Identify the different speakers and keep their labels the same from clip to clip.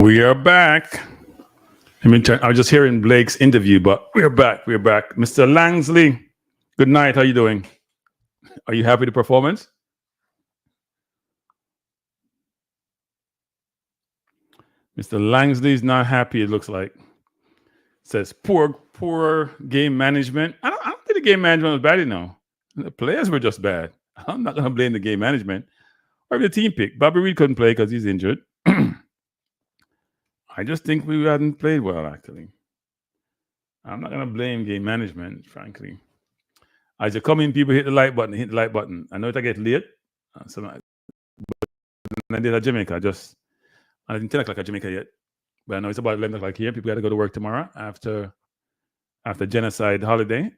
Speaker 1: We are back. I was just hearing Blake's interview, but we're back. We're back. Mr. Langsley, good night. How you doing? Are you happy with the performance? Mr. Langsley's not happy, it looks like. Says poor game management. I don't think the game management was bad, you know. The players were just bad. I'm not going to blame the game management or the team pick. Bobby Reed couldn't play because he's injured. I just think we hadn't played well, actually. I'm not going to blame game management, frankly. As you come in, people hit the like button, hit the like button. I know it I get late. So I did a Jamaica. I didn't 10 o'clock at Jamaica yet. But I know it's about 11 o'clock here. People got to go to work tomorrow after genocide holiday.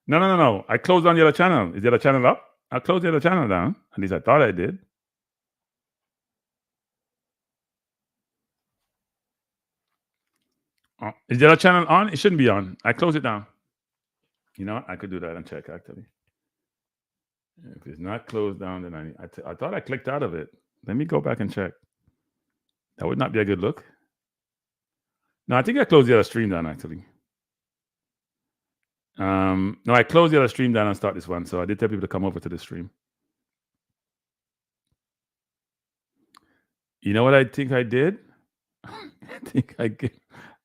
Speaker 1: No. I closed down the other channel. Is the other channel up? I closed the other channel down. At least I thought I did. Is the other channel on? It shouldn't be on. I closed it down. You know what? I could do that and check, actually. If it's not closed down, then I thought I clicked out of it. Let me go back and check. That would not be a good look. No, I think I closed the other stream down, actually. No, I closed the other stream down and start this one. So I did tell people to come over to the stream. You know what I think I did?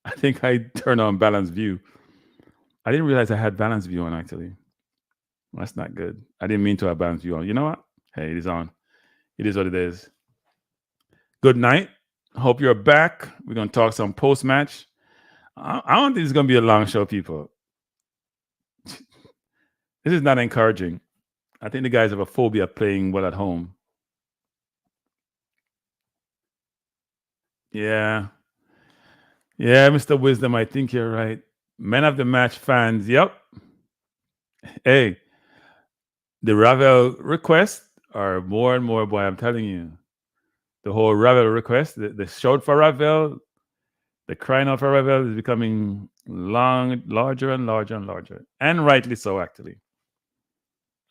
Speaker 1: I think I turned on balance view. I didn't realize I had balance view on, actually. That's not good. I didn't mean to have balance view on. You know what? Hey, it is on. It is what it is. Good night. Hope you're back. We're going to talk some post-match. I don't think it's going to be a long show, people. This is not encouraging. I think the guys have a phobia of playing well at home. Yeah, Mr. Wisdom, I think you're right. Men of the match fans, yep. Hey, the Ravel requests are more and more, boy, I'm telling you. The whole Ravel request, the shout for Ravel, the crying out for Ravel is becoming larger and larger and larger. And rightly so, actually.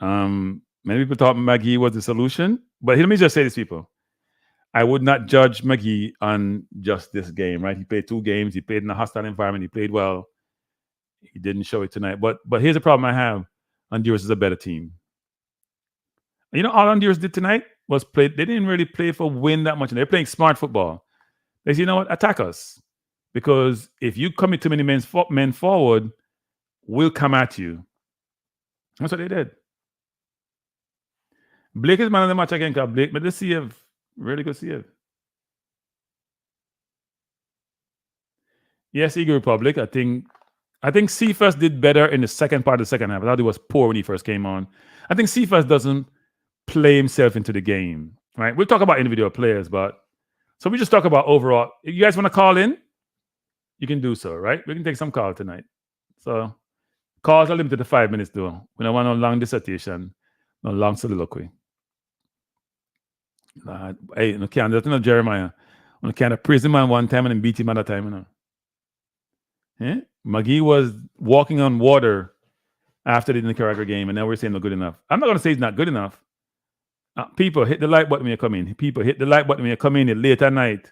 Speaker 1: Many people thought McGee was the solution. But let me just say this, people. I would not judge McGee on just this game, right? He played 2 games. He played in a hostile environment. He played well. He didn't show it tonight. But here's the problem I have. Honduras is a better team. You know, all Honduras did tonight was play. They didn't really play for win that much. They're playing smart football. They say, you know what? Attack us. Because if you commit too many men forward, we'll come at you. That's what they did. Blake is man of the match again, because Blake, but the CF, really good CF. Yes, Eagle Republic. I think Cephas did better in the second part of the second half. I thought he was poor when he first came on. I think Cephas doesn't play himself into the game, right? We'll talk about individual players, but so we just talk about overall. If you guys want to call in, you can do so, right? We can take some call tonight. So calls are limited to 5 minutes, though. We don't want no long dissertation, no long soliloquy. Hey, no can't do no Jeremiah. We can't praise him man one time and then beat him another time, you know. Yeah? McGee was walking on water after the Nicaragua game, and now we're saying not good enough. I'm not going to say he's not good enough. People, hit the like button when you come in. People, hit the like button when you come in late at night.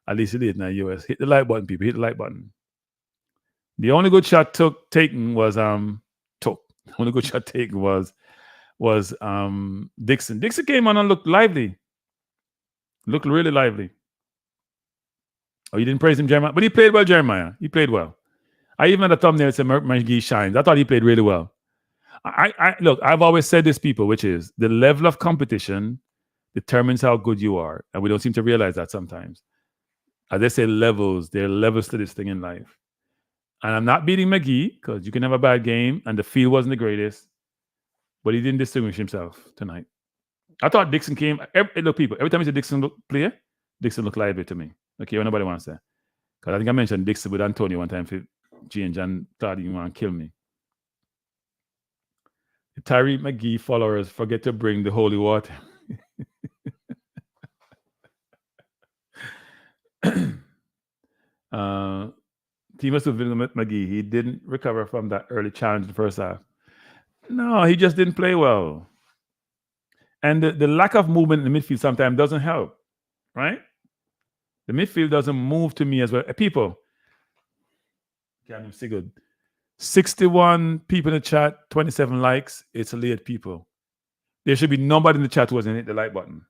Speaker 1: At least late night US. Hit the like button, people. Hit the like button. The only good shot taken was Dixon. Dixon came on and looked lively. Looked really lively. Oh, you didn't praise him, Jeremiah? But he played well, Jeremiah. He played well. I even had a thumbnail that said McGee shines. I thought he played really well. Look, I've always said this, people, which is the level of competition determines how good you are. And we don't seem to realize that sometimes. As they say, levels, there are levels to this thing in life. And I'm not beating McGee because you can have a bad game and the field wasn't the greatest. But he didn't distinguish himself tonight. I thought Dixon came. Look, people, every time you see Dixon play, Dixon looked lively to me. Okay, what nobody wants to say. Because I think I mentioned Dixon with Antonio one time for G and John thought he want to kill me. The Tyree McGee followers forget to bring the holy water. Team was with McGee. He didn't recover from that early challenge in the first half. No, he just didn't play well. And the lack of movement in the midfield sometimes doesn't help, right? The midfield doesn't move to me as well. People, can't see good. 61 people in the chat, 27 likes. It's late, people. There should be nobody in the chat who hasn't hit the like button.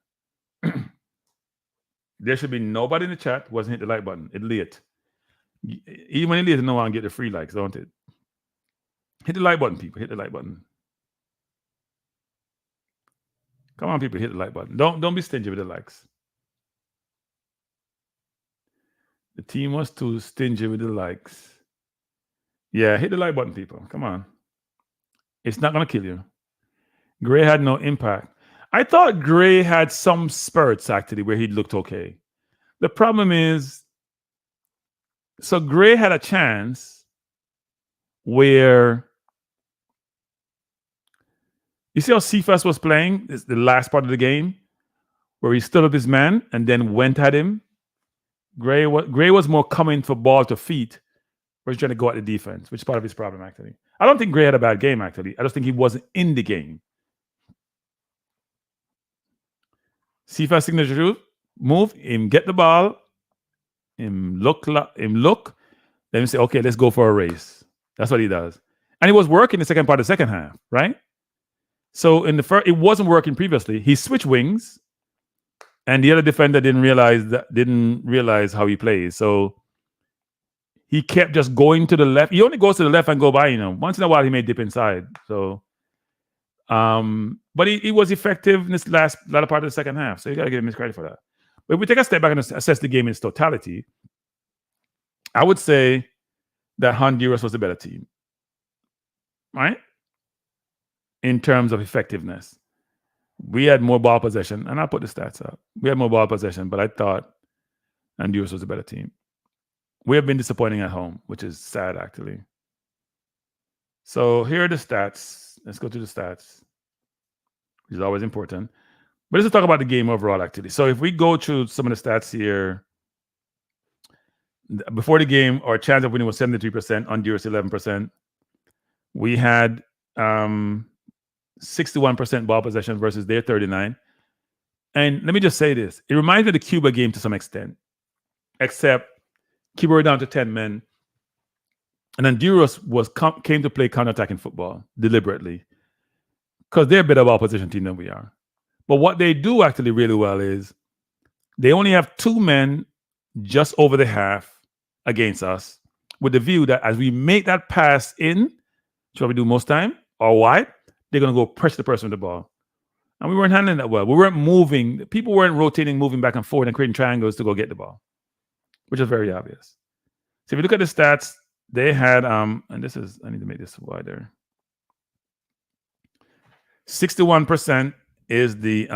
Speaker 1: There should be nobody in the chat who hasn't hit the like button. It's late. Even when it's late, no one get the free likes, don't it? Hit the like button, people. Hit the like button. Come on, people, hit the like button. Don't be stingy with the likes. The team was too stingy with the likes. Yeah, hit the like button, people. Come on. It's not going to kill you. Gray had no impact. I thought Gray had some spurts, actually, where he looked okay. The problem is, so Gray had a chance where, you see how Cephas was playing? It's the last part of the game, where he stood up his man and then went at him. Gray was more coming for ball to feet, where he's trying to go at the defense, which is part of his problem, actually. I don't think Gray had a bad game, actually. I just think he wasn't in the game. Cephas' signature move, him get the ball, him look, then you say, okay, let's go for a race. That's what he does. And it was working the second part of the second half, right? So in the first, it wasn't working previously. He switched wings, and the other defender didn't realize how he plays. So he kept just going to the left. He only goes to the left and go by, Once in a while, he may dip inside. So, but he was effective in this latter part of the second half. So you got to give him his credit for that. But if we take a step back and assess the game in its totality, I would say that Honduras was the better team, right? In terms of effectiveness. We had more ball possession, and I'll put the stats up. We had more ball possession, but I thought Honduras was a better team. We have been disappointing at home, which is sad, actually. So here are the stats. Let's go to the stats, which is always important. But let's talk about the game overall, actually. So if we go through some of the stats here, before the game, our chance of winning was 73%, Honduras 11%. We had 61% ball possession versus their 39%. And let me just say this. It reminds me of the Cuba game to some extent, except Cuba were down to 10 men. And Honduras came to play counter-attacking football deliberately because they're a better ball position team than we are. But what they do actually really well is they only have 2 men just over the half against us, with the view that as we make that pass in, which is what we do most time, or wide, they're going to go pressure the person with the ball. And we weren't handling that well. We weren't moving. People weren't rotating, moving back and forth and creating triangles to go get the ball, which is very obvious. So if you look at the stats, they had, and this is, I need to make this wider. 61% is the,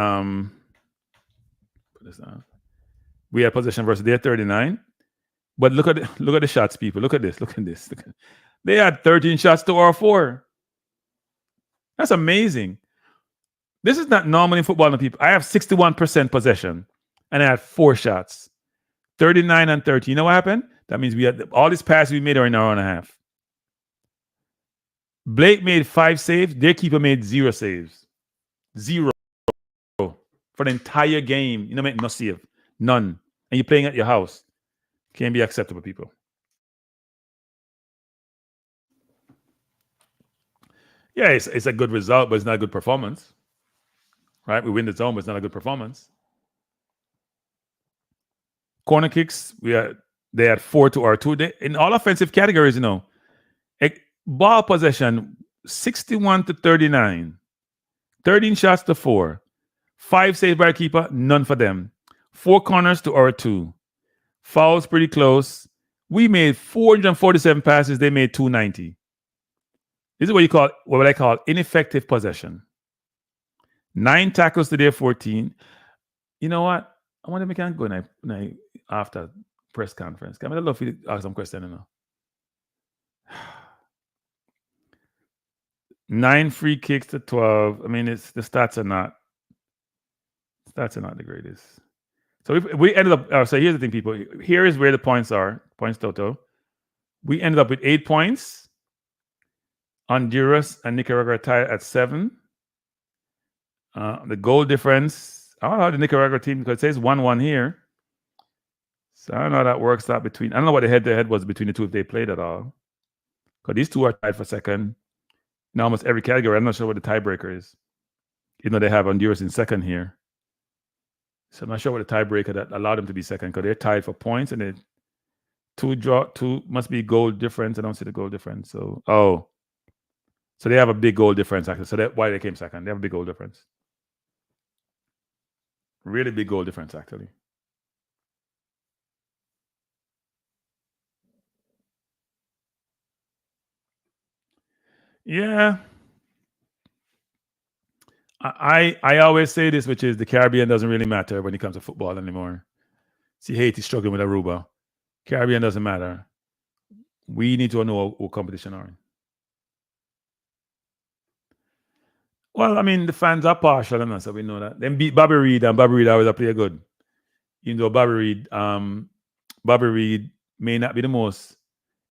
Speaker 1: put this on. We had possession versus their 39. But look at the shots, people. Look at this. They had 13 shots to our 4. That's amazing. This is not normal in football, people. I have 61% possession, and I had 4 shots. 39 and 30. You know what happened? That means we had all these passes we made are in an hour and a half. Blake made 5 saves. Their keeper made 0 saves. 0 for the entire game. Make no save. None. And you're playing at your house. Can't be acceptable, people. Yeah, it's a good result, but it's not a good performance. Right? We win the zone, but it's not a good performance. Corner kicks, they had 4 to our 2. In all offensive categories, ball possession 61 to 39, 13 shots to 4, 5 saves by the keeper, none for them. 4 corners to our 2. Fouls pretty close. We made 447 passes. They made 290. This is what I call ineffective possession. 9 tackles to their 14. You know what? I wonder if we can go after press conference. Can I love you to ask some questions now? 9 free kicks to 12. I mean, the stats are not the greatest. So we ended up. So here's the thing, people. Here is where the points are. Points total. We ended up with 8 points. Honduras and Nicaragua are tied at 7. The goal difference. I don't know how the Nicaragua team, because it says 1-1 here. So I don't know how that works out between. I don't know what the head-to-head was between the two if they played at all. Because these two are tied for second in almost every category. I'm not sure what the tiebreaker is. Even though they have Honduras in second here. So I'm not sure what the tiebreaker that allowed them to be second, because they're tied for points and then two must be goal difference. I don't see the goal difference. So so they have a big goal difference actually. So that's why they came second. They have a big goal difference. Really big goal difference actually. Yeah. I always say this, which is the Caribbean doesn't really matter when it comes to football anymore. See, Haiti struggling with Aruba. Caribbean doesn't matter. We need to know what competition are in. Well, I mean, the fans are partial enough, so we know that. Them beat Bobby Reed, and Bobby Reed always a player good. Even though Bobby Reed may not be the most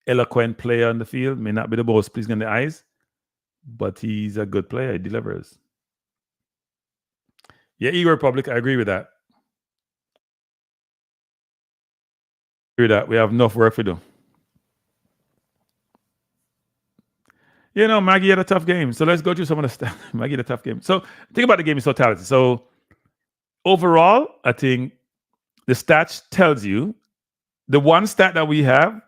Speaker 1: eloquent player on the field, may not be the most pleasing in the eyes, but he's a good player. He delivers. Yeah, Eagle Republic, I agree with that. We have enough work to do. You know, Maggie had a tough game. So let's go through some of the stats. Maggie had a tough game. So think about the game in totality. So overall, I think the stats tells you the one stat that we have,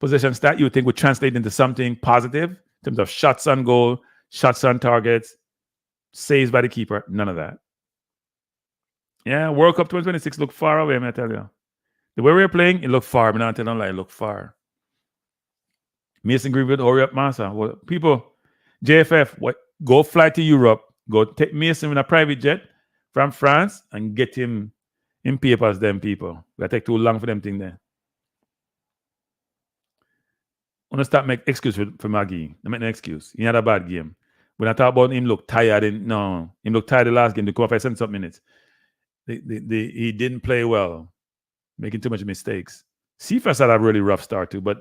Speaker 1: possession stat, you would think would translate into something positive in terms of shots on goal, shots on targets, saves by the keeper. None of that. Yeah, World Cup 2026 looked far away, I tell you. The way we were playing, it looked far. But not tell them like it looked far. Mason Greenwood, hurry up, Massa. Well, people, JFF, go fly to Europe. Go take Mason in a private jet from France and get him in papers, them people. That take too long for them thing there. I'm going to start make excuse for Maggie. I make no excuse. He had a bad game. When I talk about him look tired, him look tired the last game. They come up for 7 minutes. He didn't play well, making too much mistakes. Cephas had a really rough start too, but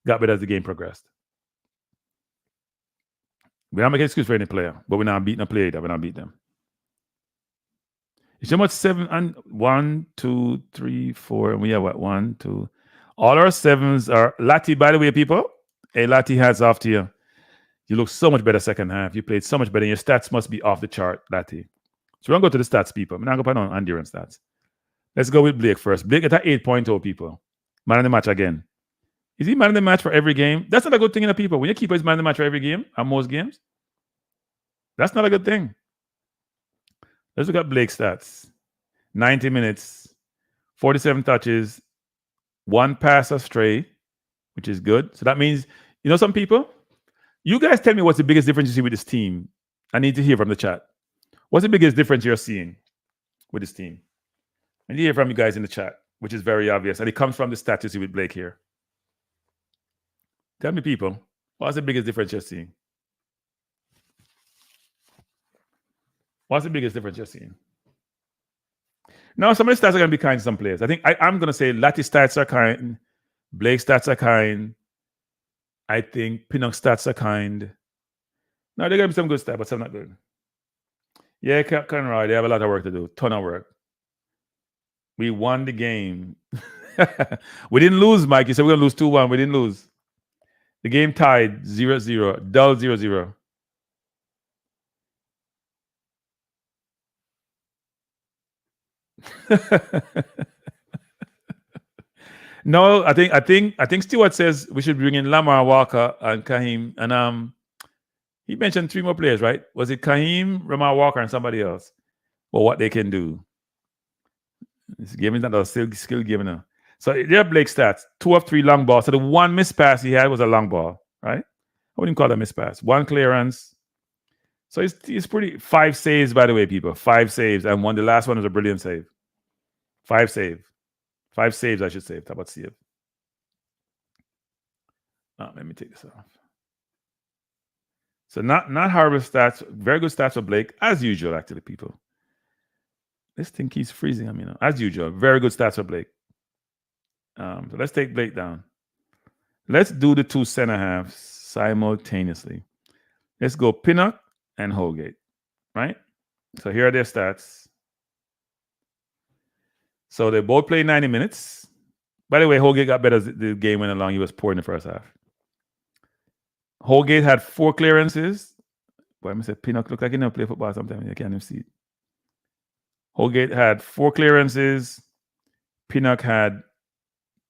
Speaker 1: got better as the game progressed. We don't make excuse for any player, but we're not beating a player that we're not beat them. It's almost 7 and 1, 2, 3, 4, and we have what 1, 2. All our 7s are Lati. By the way, people, hey Lati, hats off to you. You look so much better second half. You played so much better. Your stats must be off the chart, Lati. So we're gonna go to the stats, people. I'm not going to put on Honduran stats. Let's go with Blake first. Blake at 8.0, people. Man of the match again. Is he man of the match for every game? That's not a good thing in the people. When your keeper is man of the match for every game, and most games, that's not a good thing. Let's look at Blake's stats. 90 minutes, 47 touches, 1 pass astray, which is good. So that means, some people, you guys tell me what's the biggest difference you see with this team. I need to hear from the chat. What's the biggest difference you're seeing with this team? I need to hear from you guys in the chat, which is very obvious. And it comes from the stats you see with Blake here. Tell me, people, what's the biggest difference you're seeing? What's the biggest difference you're seeing? Now, some of the stats are going to be kind to some players. I think I'm going to say Lati stats are kind. Blake stats are kind. I think Pinnock stats are kind. Now, they're going to be some good stats, but some not good. Yeah, Conroy, they have a lot of work to do. Ton of work. We won the game. We didn't lose, Mikey. So we're going to lose 2-1. We didn't lose. The game tied 0-0. Dull 0-0. No, I think Stewart says we should bring in Lamar Walker and Kahim, and he mentioned 3 more players, right? Was it Kahim, Lamar Walker, and somebody else? Or what they can do? This game is not a skill game now. So there are Blake stats: 2 of 3 long balls. So the 1 missed pass he had was a long ball, right? I wouldn't call that missed pass. 1 clearance. So it's pretty. 5 saves, by the way, people. 5 saves, and the last one was a brilliant save. 5 saves. 5 saves, I should say. How about save? Let me take this off. So not horrible stats. Very good stats for Blake, as usual, actually, people. This thing keeps freezing. As usual, very good stats for Blake. So let's take Blake down. Let's do the 2 center halves simultaneously. Let's go Pinnock and Holgate, right? So here are their stats. So they both played 90 minutes. By the way, Holgate got better as the game went along. He was poor in the first half. Holgate had 4 clearances. Boy, I said Pinnock look like he never play football sometimes. You can't even see it. Holgate had 4 clearances. Pinnock had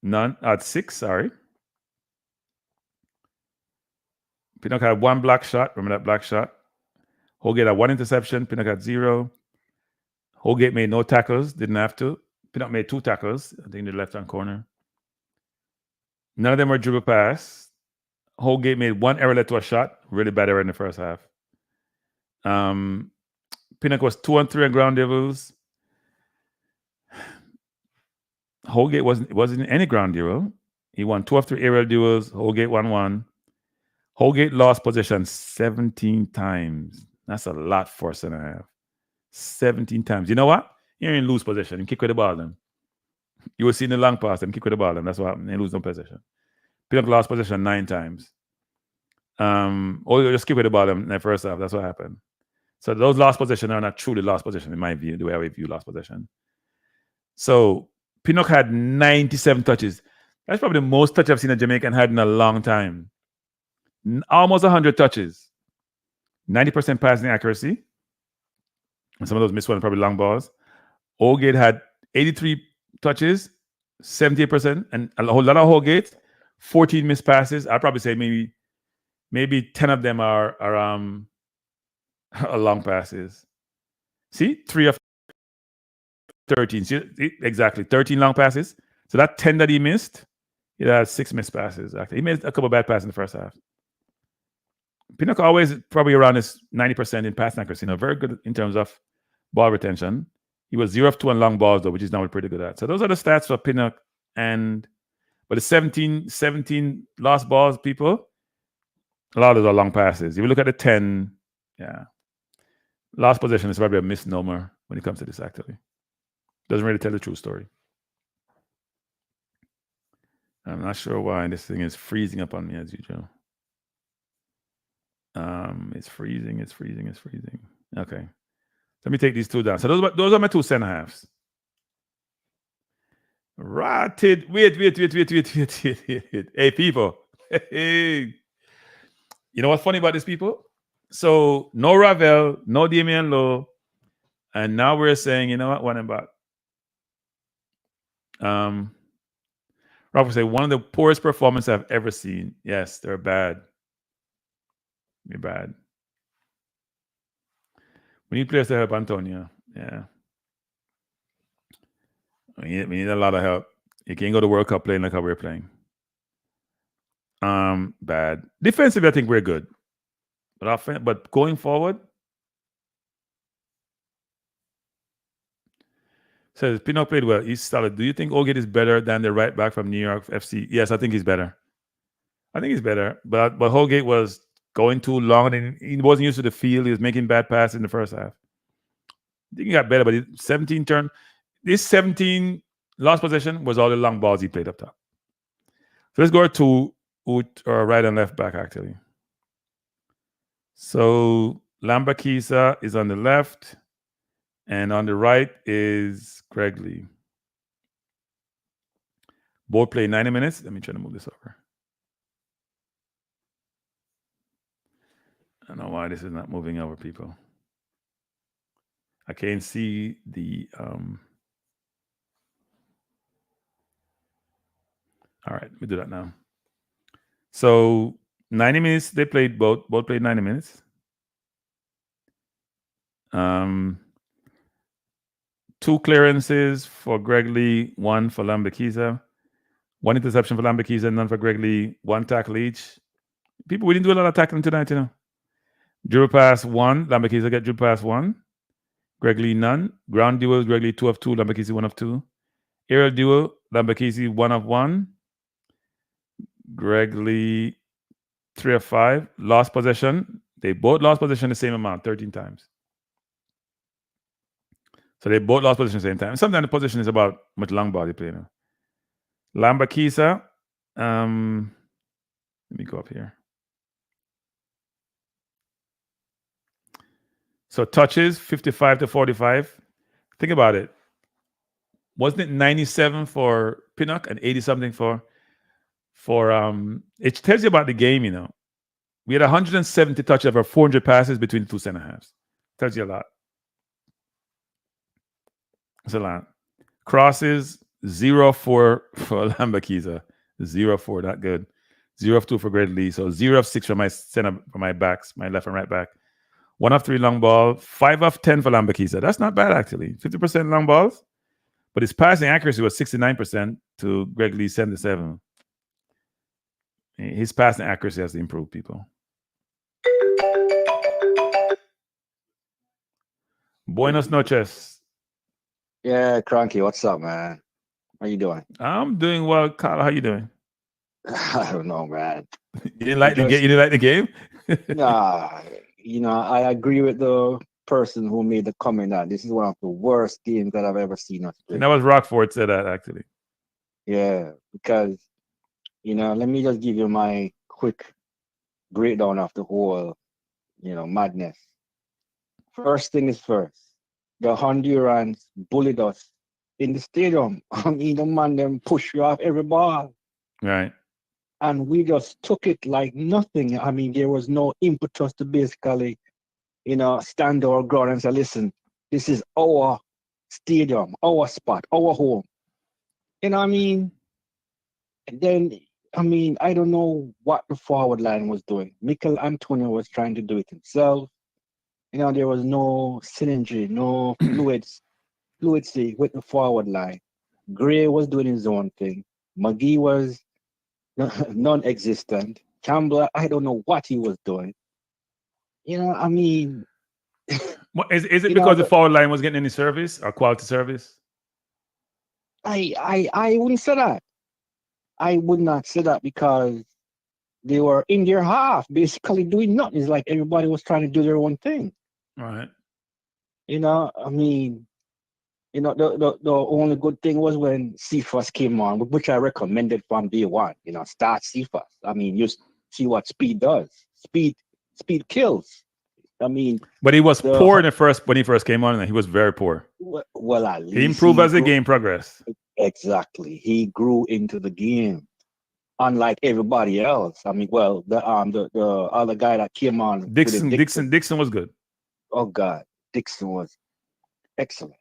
Speaker 1: 6, sorry. Pinnock had 1 block shot. Remember that block shot? Holgate had 1 interception. Pinnock had 0. Holgate made no tackles. Didn't have to. Pinnock made 2 tackles. I think in the left-hand corner. None of them were dribble pass. Holgate made 1 error led to a shot. Really bad error in the first half. Pinnock was 2-3 on ground devils. Holgate wasn't any ground duel. He won 2 of 3 aerial duels. Holgate won 1. Holgate lost possession 17 times. That's a lot for a center half. 17 times. You know what? He didn't lose possession. He kick with the ball then. You will see in the long pass and kick with the ball then. That's what happened. They lose no possession. Pinnock lost possession 9 times. Or just kick with the ball in the first half. That's what happened. So those lost possession are not truly lost possession in my view, the way I view lost possession. So Pinnock had 97 touches. That's probably the most touches I've seen a Jamaican had in a long time. Almost 100 touches. 90% passing accuracy. And some of those missed ones, probably long balls. Holgate had 83 touches, 78%, and a whole lot of Holgate, 14 missed passes. I'd probably say maybe 10 of them are long passes. See, 3 of 13. See, exactly, 13 long passes. So that 10 that he missed, he had 6 missed passes. Actually, he made a couple of bad passes in the first half. Pinnock always probably around his 90% in pass accuracy. Very good in terms of ball retention. He was 0 of 2 on long balls, though, which is now pretty good at. So those are the stats for Pinnock. But the 17 lost balls, people, a lot of those are long passes. If you look at the 10, lost possession is probably a misnomer when it comes to this, actually. Doesn't really tell the true story. I'm not sure why this thing is freezing up on me as usual. It's freezing. Okay. Let me take these 2 down. So those are my 2 center halves. Rotted. Wait. Hey, people. Hey. You know what's funny about these people? So no Ravel, no Damian Lowe, and now we're saying, you know what? One about. Ralph say one of the poorest performances I've ever seen. Yes, they're bad. They're bad. We need players to help Antonio. Yeah. We need a lot of help. You can't go to World Cup playing like how we're playing. Bad. Defensively, I think we're good. But going forward, says Pinnock played well. He's solid. Do you think Holgate is better than the right back from New York FC? Yes, I think he's better. But Holgate was going too long and he wasn't used to the field. He was making bad passes in the first half. I think he got better, but 17 turn. This 17 lost possession was all the long balls he played up top. So let's go to right and left back, actually. So Lambakisa is on the left, and on the right is Greg Lee. Both play 90 minutes. Let me try to move this over. I don't know why this is not moving over, people. I can't see the all right, let me do that now. So 90 minutes, they played both played 90 minutes. 2 clearances for Greg Lee, 1 for Lambakisa. 1 interception for Lambakisa, none for Greg Lee, 1 tackle each. People, we didn't do a lot of tackling tonight, you know. Dribble pass 1, Lambakisa get dribble pass 1. Greg Lee none. Ground duels, Greg Lee 2 of 2, Lambakisi 1 of 2. Aerial duel, Lambakisi 1 of 1. Greg Lee 3 of 5. Lost possession. They both lost possession the same amount, 13 times. So they both lost possession at the same time. Sometimes the position is about much long ball they play now. Lambakisa. Let me go up here. So touches 55 to 45. Think about it. Wasn't it 97 for Pinnock and 80 something for it tells you about the game, you know. We had 170 touches over 400 passes between the two center halves. Tells you a lot. It's a lot. Crosses 0-4 for Lambakiza. 0-4, not good. 0-2 for Greg Lee. So 0-6 for my center, for my backs, my left and right back. 1 of 3 long ball. 5 of 10 for Lambakiza. That's not bad actually. 50% long balls. But his passing accuracy was 69% to Greg Lee 77. His passing accuracy has to improve, people. Buenos noches.
Speaker 2: Yeah, Kranky, what's up, man? How you doing?
Speaker 1: I'm doing well, Kyle. How you doing?
Speaker 2: I don't know, man.
Speaker 1: You didn't like the game? You didn't like the game?
Speaker 2: Nah, I agree with the person who made the comment that this is one of the worst games that I've ever seen us play.
Speaker 1: And that was Rockford said that actually.
Speaker 2: Yeah, because let me just give you my quick breakdown of the whole, madness. First thing is first. The Hondurans bullied us in the stadium. I mean, the man them push you off every ball.
Speaker 1: Right.
Speaker 2: And we just took it like nothing. I mean, there was no impetus to basically, stand our ground and say, listen, this is our stadium, our spot, our home. You know what I mean? And then, I don't know what the forward line was doing. Mikel Antonio was trying to do it himself. There was no synergy, no fluidity with the forward line. Gray was doing his own thing. McGee was non-existent. Campbell, I don't know what he was doing.
Speaker 1: Well, is it because the forward line was getting any service or quality service?
Speaker 2: I wouldn't say that. I would not say that because they were in their half, basically doing nothing. It's like everybody was trying to do their own thing.
Speaker 1: Right.
Speaker 2: The only good thing was when Cephas came on, which I recommended from day one. Start Cephas. You see what speed does. Speed kills.
Speaker 1: But he was poor when he first came on, and he was very poor.
Speaker 2: Well, at least
Speaker 1: he improved as the game progressed.
Speaker 2: Exactly, he grew into the game, unlike everybody else. The other guy that came on,
Speaker 1: Dixon was good.
Speaker 2: Oh God, Dixon was excellent.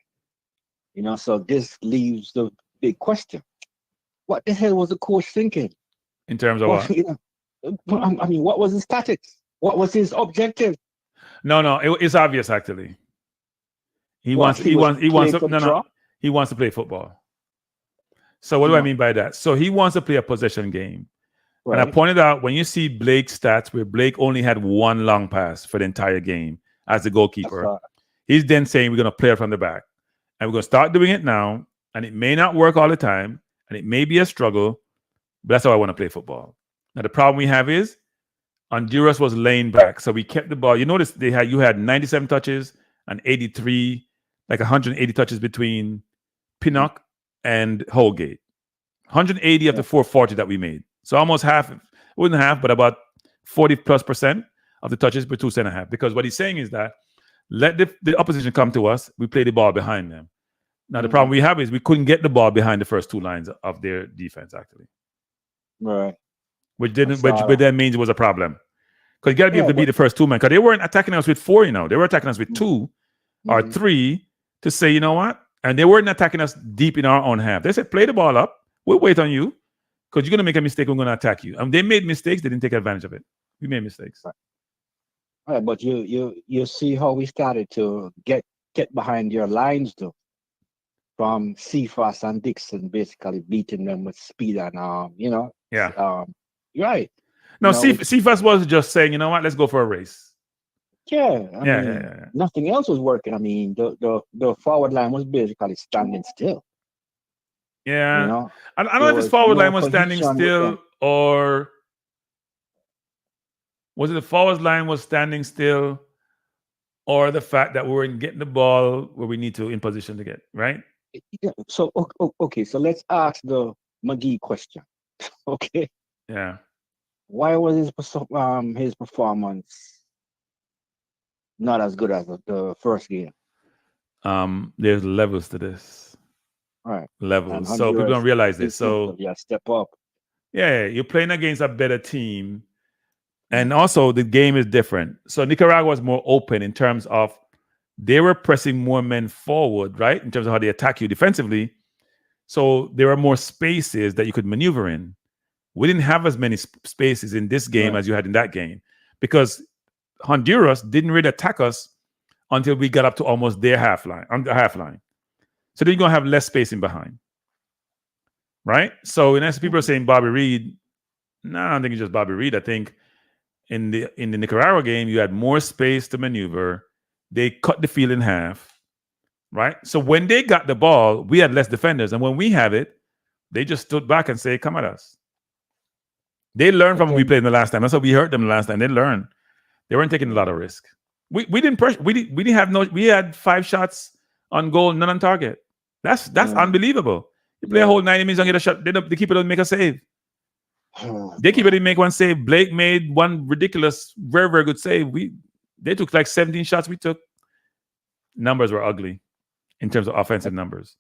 Speaker 2: So this leaves the big question: what the hell was the coach thinking?
Speaker 1: In terms of what?
Speaker 2: What was his tactics? What was his objective?
Speaker 1: No, it's obvious actually. He wants to play football. So what do I mean by that? So he wants to play a possession game. Right. And I pointed out when you see Blake's stats where Blake only had 1 long pass for the entire game as the goalkeeper, he's then saying we're going to play it from the back. And we're going to start doing it now. And it may not work all the time. And it may be a struggle. But that's how I want to play football. Now, the problem we have is Honduras was laying back. So we kept the ball. You notice you had 97 touches and 83, like 180 touches between Pinnock and Holgate. 180 of the 440 that we made. So almost half, it wasn't half, but about 40+% of the touches per 2 center half. Because what he's saying is that let the opposition come to us, we play the ball behind them. Now, the problem we have is we couldn't get the ball behind the first 2 lines of their defense, actually.
Speaker 2: Right.
Speaker 1: Which then means it was a problem. Because you got to be able to beat the first 2 men. Because they weren't attacking us with 4, They were attacking us with 2 or 3 to say, you know what? And they weren't attacking us deep in our own half. They said, play the ball up. We'll wait on you. Because you're going to make a mistake, we're going to attack you. And they made mistakes. They didn't take advantage of it. We made mistakes.
Speaker 2: Right, but you see how we started to get behind your lines, though. From Cephas and Dixon basically beating them with speed and
Speaker 1: Yeah.
Speaker 2: Right.
Speaker 1: No, Cephas was just saying, you know what, let's go for a race.
Speaker 2: Yeah. Nothing else was working. The forward line was basically standing still.
Speaker 1: Yeah. I don't know if his forward line was standing still or was it the forward line was standing still or the fact that we weren't getting the ball where we need to in position to get, right?
Speaker 2: Yeah. So, okay. So let's ask the McGee question. Okay.
Speaker 1: Yeah.
Speaker 2: Why was his performance not as good as the first game.
Speaker 1: There's levels to this.
Speaker 2: All right. And
Speaker 1: Levels. So people
Speaker 2: Honduras
Speaker 1: don't realize this.
Speaker 2: instance
Speaker 1: So
Speaker 2: of, yeah, step up.
Speaker 1: yeah, you're playing against a better team. And also the game is different. So Nicaragua was more open in terms of they were pressing more men forward, right? In terms of how they attack you defensively. So there are more spaces that you could maneuver in. We didn't have as many spaces in this game as you had in that game because Honduras didn't really attack us until we got up to almost their half line, on the half line. So then you're gonna have less spacing behind, right? So in essence, people are saying Bobby Reed. No, I don't think it's just Bobby Reed. I think in the Nicaragua game, you had more space to maneuver. They cut the field in half, right? So when they got the ball, we had less defenders, and when we have it, they just stood back and say, "Come at us." They learned from when we played them the last time. That's how we hurt them the last time. They learned. They weren't taking a lot of risk. We didn't pressure. We didn't have no. We had 5 shots on goal, none on target. That's unbelievable. You play a whole 90 minutes and get a shot. The keeper doesn't make a save. The keeper didn't make one save. Blake made one ridiculous, very, very good save. They took like 17 shots. We took. Numbers were ugly in terms of offensive numbers.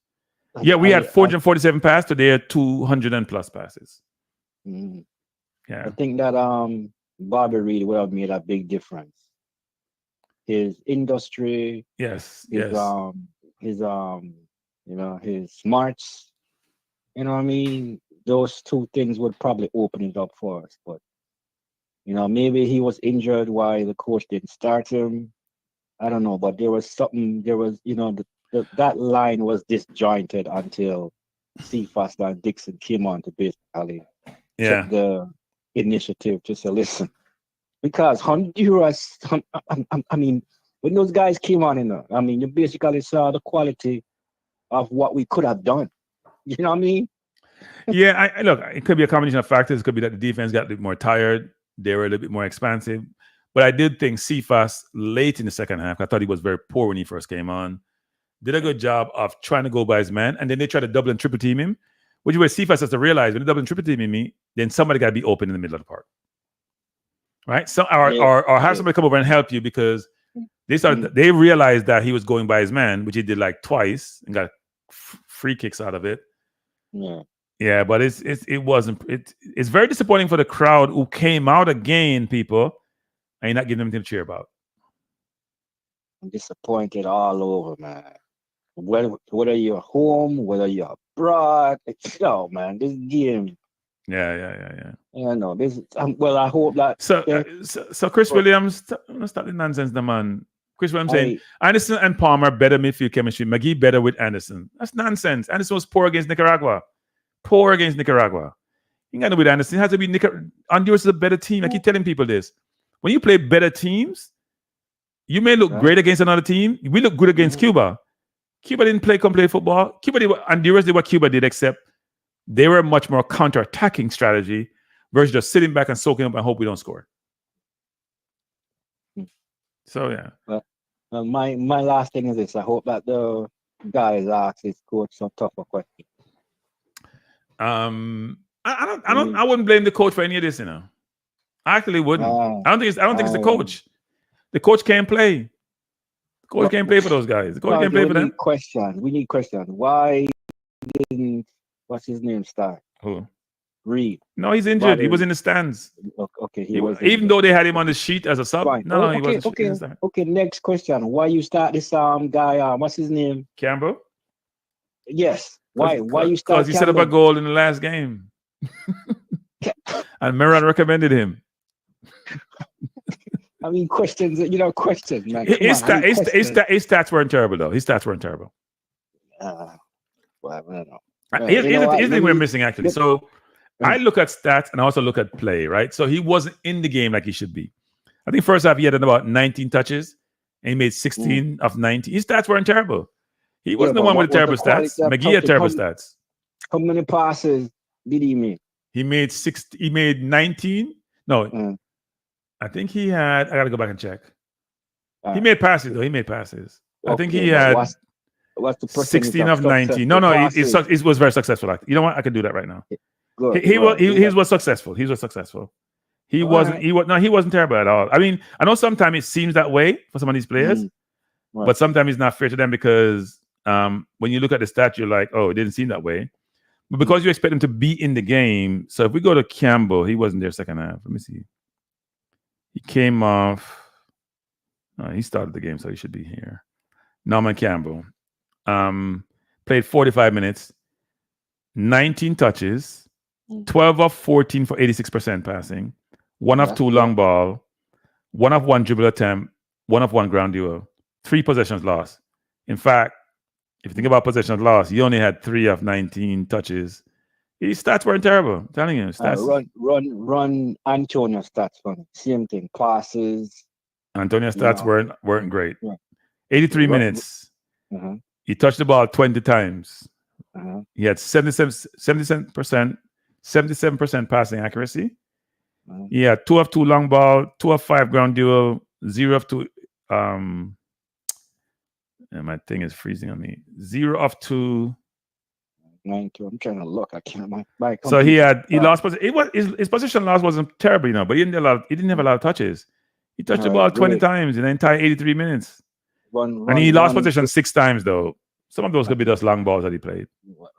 Speaker 1: Yeah, we had 447 passes. Today, 200 and plus passes. Yeah,
Speaker 2: I think that Bobby Reed would have made a big difference. His industry, his smarts, you know what I mean? Those two things would probably open it up for us. But maybe he was injured while the coach didn't start him. I don't know, but there was something. There was, that line was disjointed until Cephas and Dixon came on to basically take the initiative to say, listen, because Honduras, I mean, when those guys came on you basically saw the quality of what we could have done. You know what I mean?
Speaker 1: Yeah, look, it could be a combination of factors. It could be that the defense got a bit more tired. They were a little bit more expansive. But I did think Cephas late in the second half, I thought he was very poor when he first came on, did a good job of trying to go by his man. And then they tried to double and triple team him, which is where Cephas has to realize when they double and triple team me, then somebody got to be open in the middle of the park. Right? So, or have somebody come over and help you because they realized that he was going by his man, which he did like twice and got free kicks out of it. Yeah, but it's very disappointing for the crowd who came out again, people, and you're not giving them anything to cheer about.
Speaker 2: I'm disappointed all over, man. Whether you're home, whether you're abroad, man, this game.
Speaker 1: Yeah.
Speaker 2: I know this. I hope that.
Speaker 1: So Chris Williams, stop the nonsense, the man. Chris Williams saying Anderson and Palmer better midfield chemistry. McGee better with Anderson. That's nonsense. Anderson was poor against Nicaragua. You got to with Anderson. It has to be Honduras is a better team. I keep telling people this. When you play better teams, you may look great against another team. We look good against Cuba. Cuba didn't play complete football. Honduras did what Cuba did, except they were much more counter-attacking strategy versus just sitting back and soaking up and hope we don't score. So yeah.
Speaker 2: Well, my last thing is this. I hope that the guys ask his coach some tougher questions.
Speaker 1: I wouldn't blame the coach for any of this, I actually wouldn't. I don't think it's the coach. The coach can't play. The coach can't play for those guys. The coach can't play for them.
Speaker 2: We need questions. Why didn't what's his name start?
Speaker 1: Who?
Speaker 2: Reed.
Speaker 1: No, he's injured. He was in the stands.
Speaker 2: Okay, he was
Speaker 1: even though they had him on the sheet as a sub.
Speaker 2: Fine.
Speaker 1: No, he wasn't.
Speaker 2: Okay, next question. Why you start this guy? What's his name?
Speaker 1: Campbell.
Speaker 2: Yes. Why you start?
Speaker 1: Because he set up a goal in the last game, and Meron recommended him.
Speaker 2: I mean, questions, questions, man.
Speaker 1: His stats weren't terrible, though. His stats weren't terrible.
Speaker 2: Well, I don't know.
Speaker 1: Here's the thing we're missing, actually. So I look at stats and I also look at play, right? So he wasn't in the game like he should be. I think first half he had about 19 touches and he made 16 of 19. His stats weren't terrible. He wasn't the one with the terrible stats. McGee had terrible stats.
Speaker 2: How many passes did he make?
Speaker 1: He made 19. No. I think he had. I got to go back and check. He made passes, though. He made passes. Okay, I think he had
Speaker 2: what's the
Speaker 1: 16 of 19. No, it was very successful. You know what? I can do that right now.
Speaker 2: Good.
Speaker 1: He was successful. He was successful. He
Speaker 2: All
Speaker 1: wasn't.
Speaker 2: right.
Speaker 1: He wasn't terrible at all. I mean, I know sometimes it seems that way for some of these players,
Speaker 2: Right.
Speaker 1: but sometimes it's not fair to them because when you look at the stat, you're like, oh, it didn't seem that way. But because you expect him to be in the game, so if we go to Campbell, he wasn't there second half. Let me see. He came off. He started the game, so he should be here. Norman Campbell played 45 minutes, 19 touches, 12 of 14 for 86% passing, 1 of 2 long ball, 1 of 1 dribble attempt, 1 of 1 ground duel, 3 possessions lost. In fact, if you think about possessions lost, he only had 3 of 19 touches. His stats weren't terrible. I'm telling you, stats.
Speaker 2: Run Antonio stats for me. Same thing. Passes.
Speaker 1: Antonio's stats weren't great.
Speaker 2: Yeah.
Speaker 1: 83 minutes. He touched the ball 20 times. He had 77% passing accuracy. He had 2 of 2 long ball, 2 of 5 ground duel, 0 of 2. And my thing is freezing on me. 0 of 2.
Speaker 2: 92. I'm trying to look. I can't. My
Speaker 1: So he lost. His position loss wasn't terrible, but he didn't have a lot of touches. He touched the ball 20 times in the entire 83 minutes. And he lost position 6 times though. Some of those could be just long balls that he played.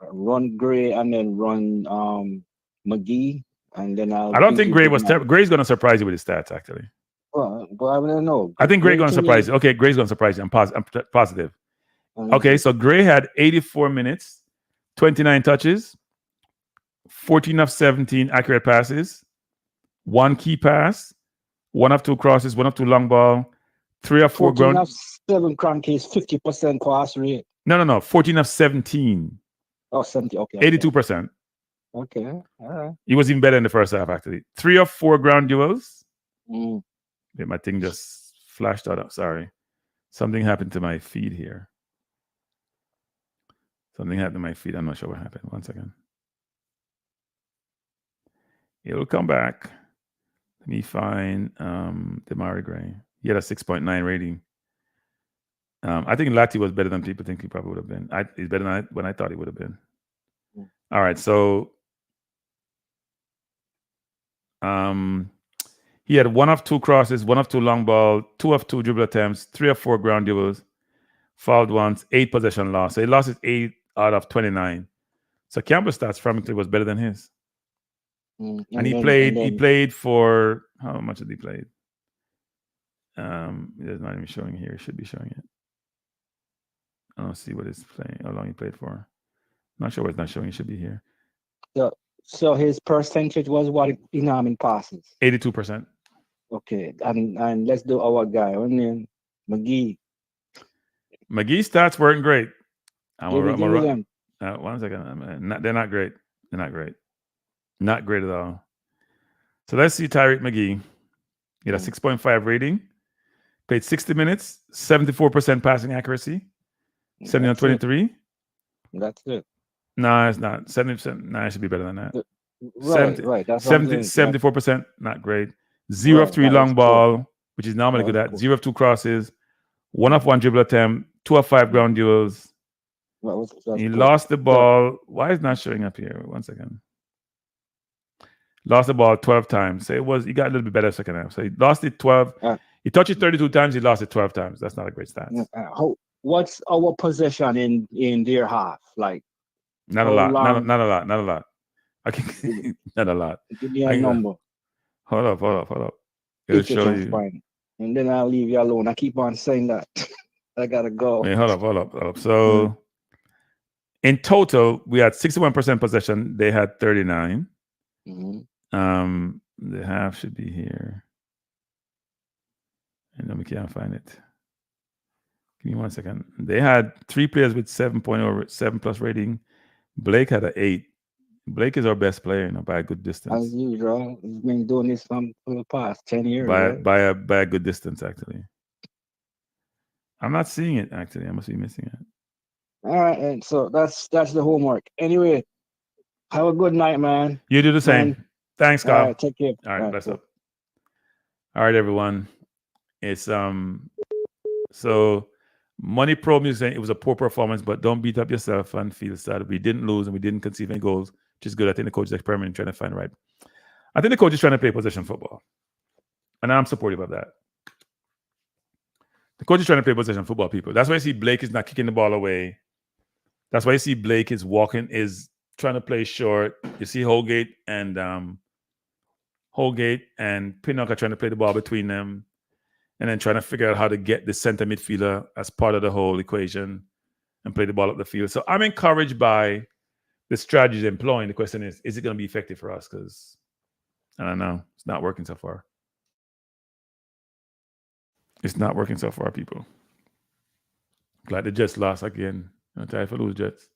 Speaker 2: Run Gray and then run McGee, and then
Speaker 1: I don't think Gray was terrible. Gray's going to surprise you with his stats, actually.
Speaker 2: Well, I don't know.
Speaker 1: I think Gray's going to surprise you. Okay, Gray's going to surprise you. I'm positive. Okay, so Gray had 84 minutes, 29 touches, 14 of 17 accurate passes, 1 key pass, 1 of 2 crosses, 1 of 2 long ball, 3 of 4 ground.
Speaker 2: 14 of 7 Kranky is 50% pass rate.
Speaker 1: No. 14 of 17.
Speaker 2: Oh, 70. Okay.
Speaker 1: 82%.
Speaker 2: Okay. All right.
Speaker 1: He was even better in the first half, actually. 3 of 4 ground duels. My thing just flashed out. Sorry. Something happened to my feed here. I'm not sure what happened. 1 second. It'll come back. Let me find Demari Gray. He had a 6.9 rating. I think Lati was better than people think he probably would have been. He's better than when I thought he would have been. All right, so he had 1 of 2 crosses, 1 of 2 long ball, 2 of 2 dribble attempts, 3 of 4 ground duels, fouled once, 8 possession loss. So he lost his 8 out of 29. So Campbell's stats frankly was better than his. And he played for how much did he play? It's not even showing here. It should be showing it. I don't see what it's playing. How long he played for? Not sure why it's not showing. It should be here.
Speaker 2: So his percentage was what in passes?
Speaker 1: 82%.
Speaker 2: Okay, and let's do our guy. Her name McGee.
Speaker 1: McGee's stats weren't great.
Speaker 2: Them.
Speaker 1: 1 second. They're not great. They're not great. Not great at all. So let's see Tyreek McGee. He had a 6.5 rating. Played 60 minutes, 74% passing accuracy, 70 on 23.
Speaker 2: That's it.
Speaker 1: No, it's not. 70%. No, it should be better than that.
Speaker 2: Right. That's
Speaker 1: 74%, not great. 0 of 3 long ball, which is normally good at. Cool. 0 of 2 crosses, 1 of 1 dribble attempt, 2 of 5 ground duels. He lost the ball. Why is it not showing up here? 1 second. Lost the ball 12 times. So he got a little bit better second half. So he lost it 12. He touched it 32 times. He lost it 12 times. That's not a great stat.
Speaker 2: What's our possession in their half? Like
Speaker 1: not a lot. Not a lot. Okay, not a lot.
Speaker 2: Give me a number.
Speaker 1: Hold up. It'll show you.
Speaker 2: Find. And then I'll leave you alone. I keep on saying that. I gotta go.
Speaker 1: Hey, hold up. So in total, we had 61% possession. They had 39. The half should be here. And then we can't find it. Give me 1 second. They had 3 players with 7+ rating. Blake had an 8. Blake is our best player, by a good distance.
Speaker 2: As usual, he's been doing this for the past 10 years.
Speaker 1: By a good distance, actually. I'm not seeing it, actually. I must be missing it.
Speaker 2: All right, and so that's the homework. Anyway, have a good night, man.
Speaker 1: You do the same. Thanks, Kyle.
Speaker 2: All right, take care.
Speaker 1: All right, bless up. All right, everyone. It's so Money Pro Music saying it was a poor performance, but don't beat up yourself and feel sad. We didn't lose and we didn't conceive any goals, which is good. I think the coach is experimenting trying to find right. I think the coach is trying to play possession football. And I'm supportive of that. The coach is trying to play possession football, people. That's why you see Blake is not kicking the ball away. That's why you see Blake is trying to play short. You see Holgate and Pinnock are trying to play the ball between them and then trying to figure out how to get the center midfielder as part of the whole equation and play the ball up the field. So I'm encouraged by the strategies they're employing. The question is it going to be effective for us? Because I don't know. It's not working so far. It's not working so far, people. Glad the Jets lost again. I'm tired for those Jets.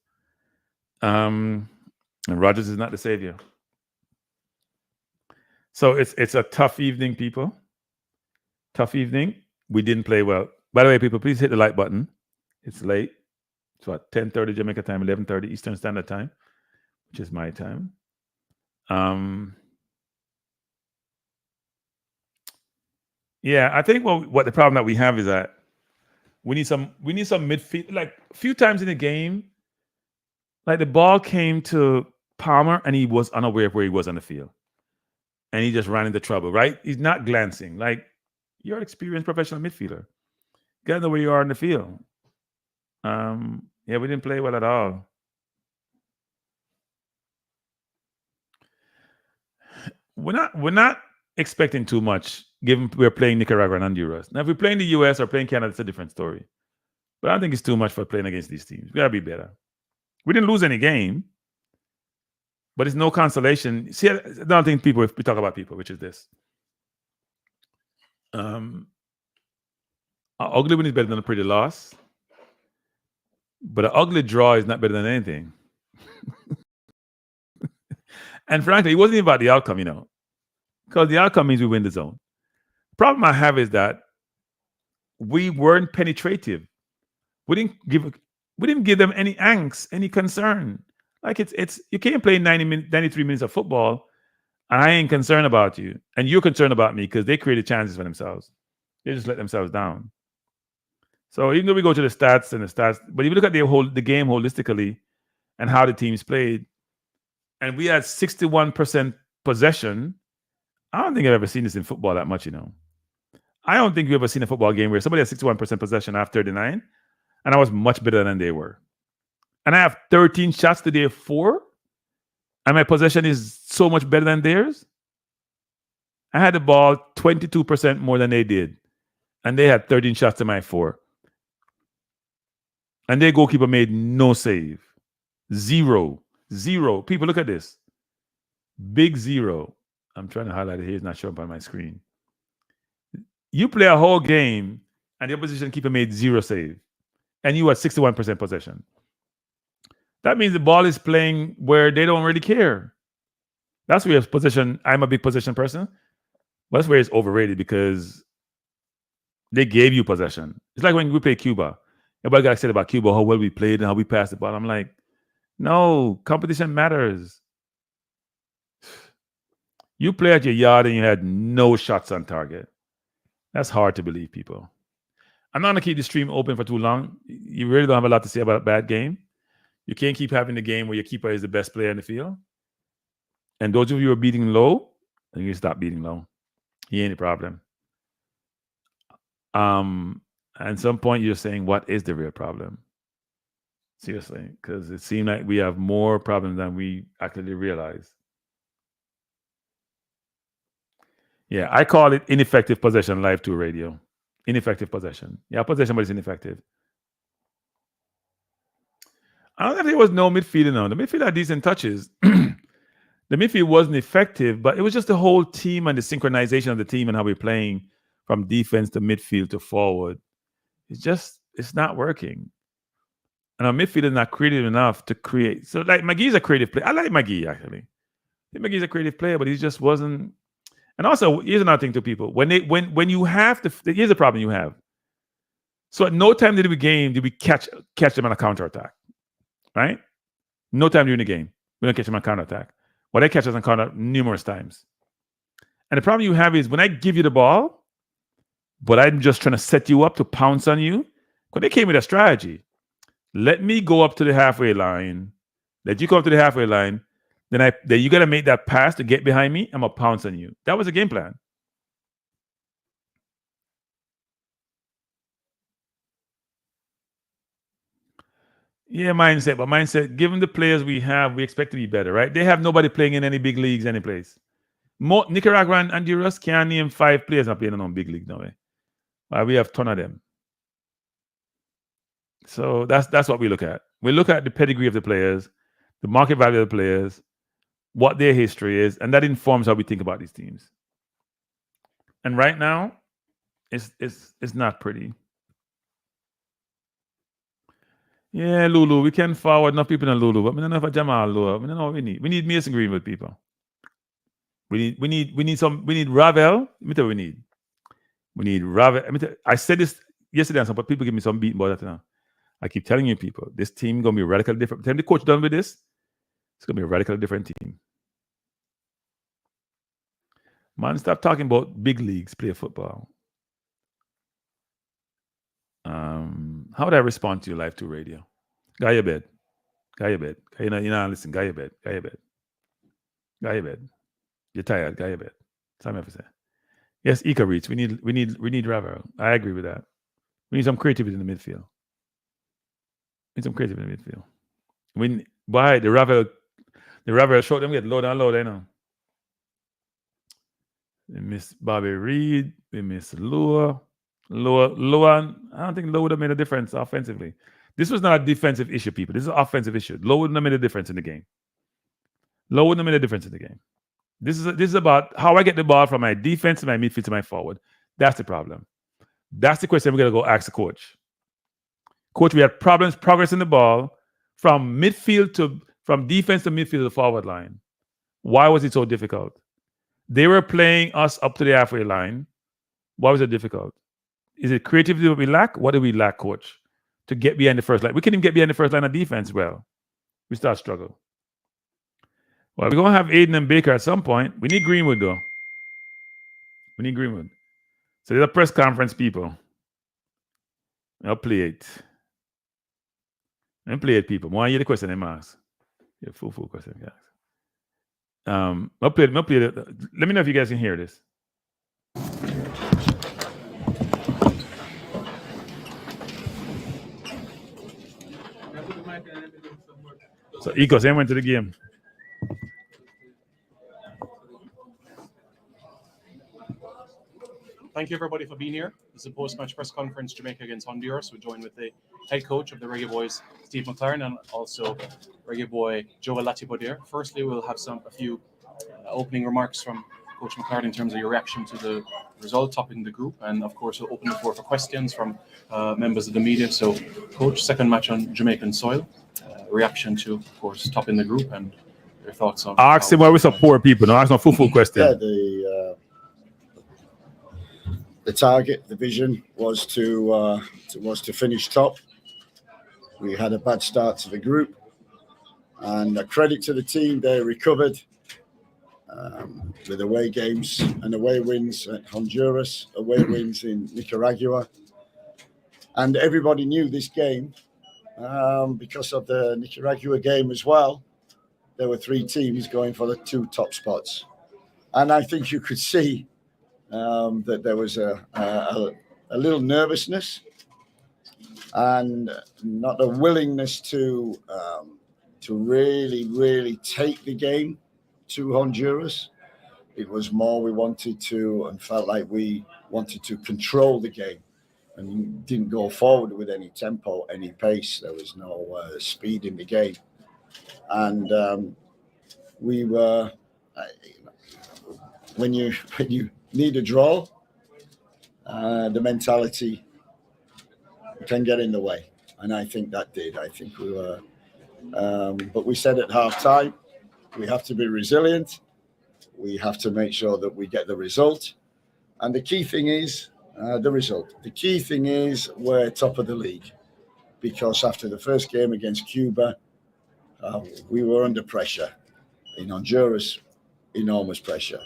Speaker 1: And Rodgers is not the savior. So it's a tough evening, people. Tough evening. We didn't play well. By the way, people, please hit the like button. It's late. It's what, 10:30 Jamaica time, 11:30 Eastern Standard Time, which is my time. Yeah, I think what the problem that we have is that we need some midfield. Like a few times in the game, like the ball came to Palmer and he was unaware of where he was on the field. And he just ran into trouble, right? He's not glancing. Like, you're an experienced professional midfielder. You gotta know where you are in the field. Yeah, we didn't play well at all. We're not expecting too much, given we're playing Nicaragua and Honduras. Now, if we're playing the US or playing Canada, it's a different story. But I don't think it's too much for playing against these teams. We gotta be better. We didn't lose any game, but it's no consolation. See, I don't think we talk about people, which is this. An ugly win is better than a pretty loss, but an ugly draw is not better than anything. And frankly, it wasn't even about the outcome, because the outcome means we win the zone. The problem I have is that we weren't penetrative. We didn't give them any angst, any concern. Like it's you can't play 93 minutes of football, and I ain't concerned about you, and you're concerned about me because they created chances for themselves. They just let themselves down. So even though we go to the stats, but if you look at the game holistically and how the teams played, and we had 61% possession, I don't think I've ever seen this in football that much, I don't think we've ever seen a football game where somebody had 61% possession after 39, and I was much better than they were. And I have 13 shots to their 4, and my possession is so much better than theirs. I had the ball 22% more than they did, and they had 13 shots to my 4. And their goalkeeper made no save. Zero. People, look at this. Big 0. I'm trying to highlight it here. It's not showing up on my screen. You play a whole game, and the opposition keeper made 0 save, and you had 61% possession. That means the ball is playing where they don't really care. That's where possession. I'm a big possession person, but that's where it's overrated because they gave you possession. It's like when we play Cuba. Everybody got excited about Cuba, how well we played and how we passed the ball. I'm like, no, competition matters. You play at your yard and you had no shots on target. That's hard to believe, people. I'm not going to keep the stream open for too long. You really don't have a lot to say about a bad game. You can't keep having the game where your keeper is the best player in the field. And those of you who are beating low, then you stop beating low. He ain't a problem. At some point, you're saying, what is the real problem? Seriously, because it seemed like we have more problems than we actually realize. Yeah, I call it ineffective possession live to radio. Ineffective possession. Yeah, possession, but it's ineffective. I don't think there was no midfield now. The midfield had decent touches. The midfield wasn't effective, but it was just the whole team and the synchronization of the team and how we're playing from defense to midfield to forward. It's not working. And our midfield is not creative enough to create. So, like, McGee's a creative player. I like McGee, actually. I think McGee's a creative player, but he just wasn't. And also, here's another thing to people. When you have here's the problem you have. So at no time did we catch them on a counterattack. Right? No time during the game. We don't catch them on counterattack. Well, they catch us on counter numerous times. And the problem you have is when I give you the ball, but I'm just trying to set you up to pounce on you, because they came with a strategy. Let me go up to the halfway line. Let you go up to the halfway line. then you got to make that pass to get behind me. I'm going to pounce on you. That was the game plan. Yeah, mindset. But mindset, given the players we have, we expect to be better, right? They have nobody playing in any big leagues, any place. Nicaragua and Honduras can't name 5 players not playing in big league, no way. We have a ton of them. So that's what we look at. We look at the pedigree of the players, the market value of the players, what their history is, and that informs how we think about these teams. And right now, it's not pretty. Yeah, Lulu, we can forward enough people in Lulu, but we don't know if Jamal Lulu. We don't know what we need. We need Mason Greenwood people. We need Ravel. Let me tell you what we need. We need Ravel. I said this yesterday, but people give me some beat about that now. I keep telling you people, this team gonna be radically different. By the time the coach done with this, it's gonna be a radically different team. Man, stop talking about big leagues, play football. How would I respond to your Live 2 radio? Guy your bed. You know, listen, guy your bed. You're tired, guy your bed. That's what I have to say. Yes, Ika Reach. We need Ravel. I agree with that. We need some creativity in the midfield. The Ravel short them get lower and lower, you know. We miss Bobby Reed. We miss Lua. I don't think Lowe would have made a difference offensively. This was not a defensive issue, people. This is an offensive issue. Lowe wouldn't have made a difference in the game. This is about how I get the ball from my defense to my midfield to my forward. That's the problem. That's the question we're going to go ask the coach. Coach, we had problems progressing the ball from defense to midfield to the forward line. Why was it so difficult? They were playing us up to the halfway line. Why was it difficult? Is it creativity that we lack? What do we lack, coach, to get behind the first line? We can't even get behind the first line of defense well. We start struggle. Well, we're going to have Aiden and Baker at some point. We need Greenwood, though. So there's a press conference, people. I'll play it. People. Want to hear the question I'm asked? Yeah, full question, guys. I'll play it. Let me know if you guys can hear this. So Ecos, I went to the game.
Speaker 3: Thank you, everybody, for being here. This is a post-match press conference, Jamaica against Honduras. We're joined with the head coach of the Reggae Boys, Steve McLaren, and also Reggae Boy, Joe Latipodir. Firstly, we'll have a few opening remarks from Coach McLaren in terms of your reaction to the result, topping the group. And, of course, we'll open the floor for questions from members of the media. So, Coach, second match on Jamaican soil. Reaction to, of course, topping the group and your thoughts on...
Speaker 1: Ask him why we support people. No, ask no full question.
Speaker 4: Yeah, the target, the vision was to finish top. We had a bad start to the group, and a credit to the team, they recovered with away games and away wins at Honduras, away wins in Nicaragua, and everybody knew this game because of the Nicaragua game as well. There were 3 teams going for the 2 top spots, and I think you could see that there was a little nervousness and not a willingness to really take the game to Honduras. It was more we wanted to and felt like we wanted to control the game and didn't go forward with any tempo, any pace. There was no speed in the game. And we were, when you need a draw, the mentality can get in the way. And I think that did. I think we were, but we said at half time, we have to be resilient. We have to make sure that we get the result. And the key thing is the result. The key thing is we're top of the league, because after the first game against Cuba, we were under pressure. In Honduras, enormous pressure.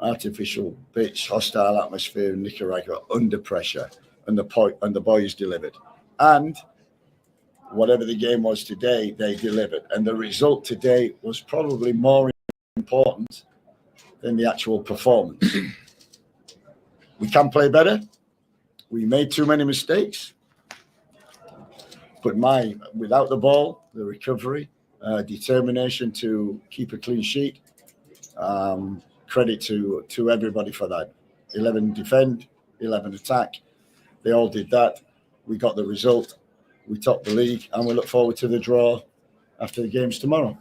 Speaker 4: Artificial pitch, hostile atmosphere in Nicaragua, under pressure. And the boys delivered. And whatever the game was today, they delivered. And the result today was probably more important than the actual performance. We can play better. We made too many mistakes. But without the ball, the recovery, determination to keep a clean sheet, credit to everybody for that. 11 defend, 11 attack. They all did that. We got the result. We topped the league, and we look forward to the draw after the games tomorrow.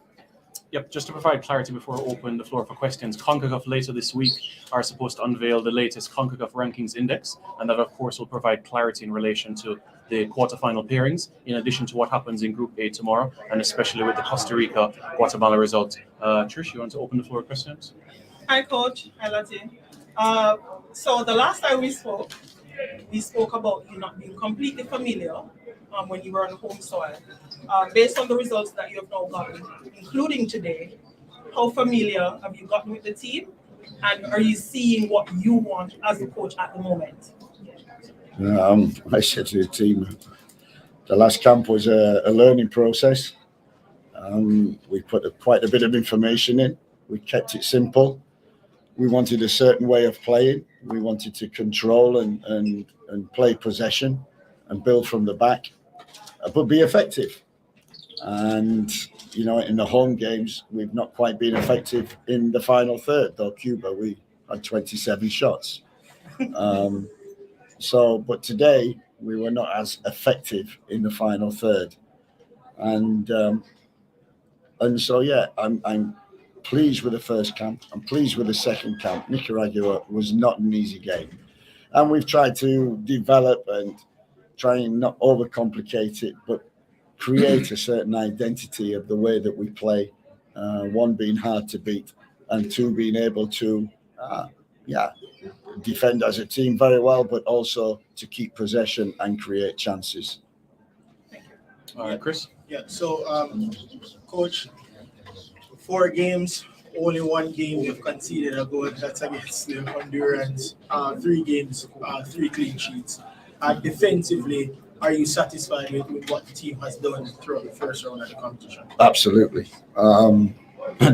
Speaker 3: Yep, just to provide clarity before I open the floor for questions, Concacaf later this week are supposed to unveil the latest Concacaf Rankings Index, and that, of course, will provide clarity in relation to the quarterfinal pairings, in addition to what happens in Group A tomorrow, and especially with the Costa Rica-Guatemala result. Trish, you want to open the floor for questions?
Speaker 5: Hi, Coach. Hi, Latin. So the last time we spoke about you not being completely familiar when you were on home soil. Based on the results that you have now gotten, including today, how familiar have you gotten with the team? And are you seeing what you want as a coach at the moment?
Speaker 4: I said to the team, the last camp was a learning process. We put quite a bit of information in. We kept it simple. We wanted a certain way of playing. We wanted to control and play possession and build from the back, but be effective. And, in the home games, we've not quite been effective in the final third, though Cuba, we had 27 shots. But today, we were not as effective in the final third. And so, yeah, I'm pleased with the first camp. I'm pleased with the second camp. Nicaragua was not an easy game. And we've tried to develop and try and not overcomplicate it, but create a certain identity of the way that we play. One, being hard to beat, and two, being able to, defend as a team very well, but also to keep possession and create chances.
Speaker 3: All right, Chris?
Speaker 6: Yeah, so, Coach, 4 games, only 1 game you've conceded a goal. That's against the Hondurans. 3 games, 3 clean sheets. Defensively, are you satisfied with what the team has done throughout the first round of the competition?
Speaker 4: Absolutely.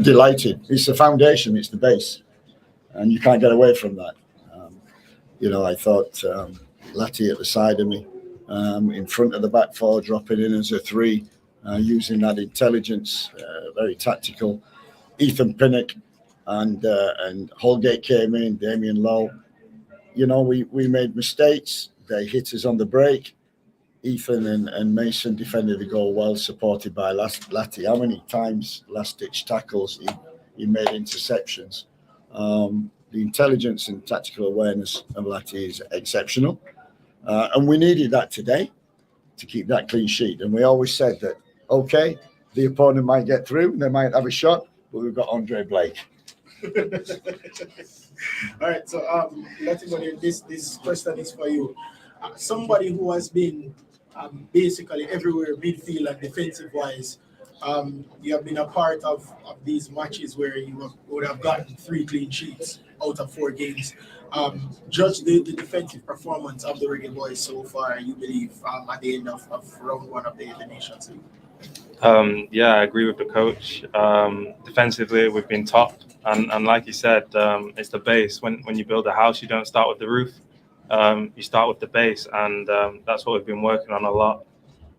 Speaker 4: Delighted. It's the foundation, it's the base, and you can't get away from that. I thought Lati at the side of me, in front of the back 4, dropping in as a 3, using that intelligence, very tactical. Ethan Pinnock and Holgate came in, Damien Lowe. We made mistakes. They hit us on the break. Ethan and Mason defended the goal well, supported by Lati. How many times last-ditch tackles he made interceptions? The intelligence and tactical awareness of Lati is exceptional. And we needed that today to keep that clean sheet. And we always said that, okay, the opponent might get through, they might have a shot, but we've got Andre Blake.
Speaker 6: All right, so Lati, this question is for you. Somebody who has been basically everywhere, midfield and defensive-wise, you have been a part of these matches where you would have gotten 3 clean sheets out of 4 games. Judge the defensive performance of the Reggae Boys so far, you believe, at the end of round 1 of the Nations League?
Speaker 7: Yeah, I agree with the coach. Defensively, we've been top. And like you said, it's the base. When you build a house, you don't start with the roof. You start with the base, and that's what we've been working on a lot.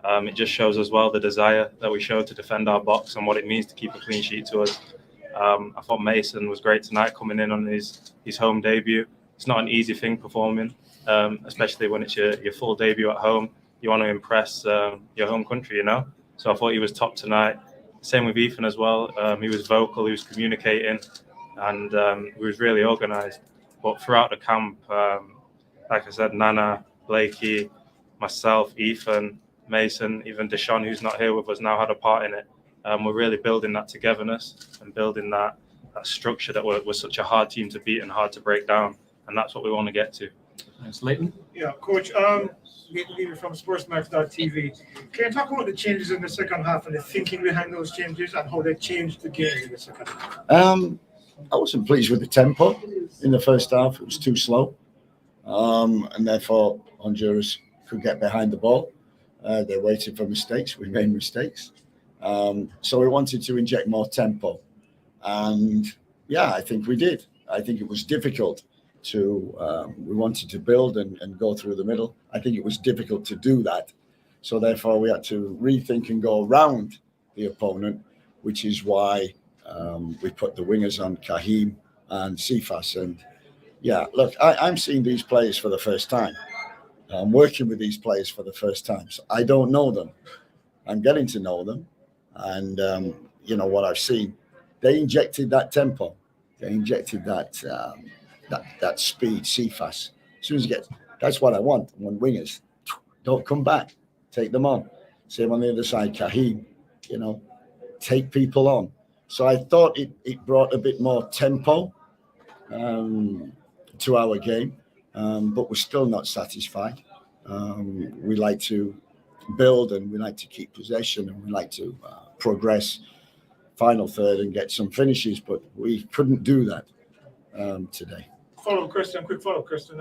Speaker 7: It just shows as well the desire that we show to defend our box and what it means to keep a clean sheet to us. I thought Mason was great tonight, coming in on his home debut. It's not an easy thing performing, especially when it's your full debut at home. You want to impress your home country, So I thought he was top tonight. Same with Ethan as well. He was vocal, he was communicating, and he was really organised. But throughout the camp, like I said, Nana, Blakey, myself, Ethan, Mason, even Deshaun, who's not here with us now, had a part in it. We're really building that togetherness and building that structure that we're such a hard team to beat and hard to break down. And that's what we want to get to.
Speaker 3: Thanks, Leighton.
Speaker 8: Yeah, Coach, David from sportsmatch.tv. Can you talk about the changes in the second half and the thinking behind those changes and how they changed the game in the second half?
Speaker 4: I wasn't pleased with the tempo in the first half. It was too slow. And therefore, Honduras could get behind the ball. They waited for mistakes. We made mistakes. So we wanted to inject more tempo. And yeah, I think we did. I think it was difficult to, we wanted to build and go through the middle. I think it was difficult to do that. So therefore we had to rethink and go around the opponent, which is why we put the wingers on Kahim and Sifas. And yeah, look, I'm seeing these players for the first time. I'm working with these players for the first time. So I don't know them. I'm getting to know them. And, you know, what I've seen, they injected that tempo. They injected that speed, Sifas. As soon as you get, that's what I want. I want wingers. Don't come back. Take them on. Same on the other side, Kahim, you know, take people on. So I thought it brought a bit more tempo to our game, but we're still not satisfied. We like to build and we like to keep possession and we like to progress final third and get some finishes, but we couldn't do that today.
Speaker 8: Quick follow-up question.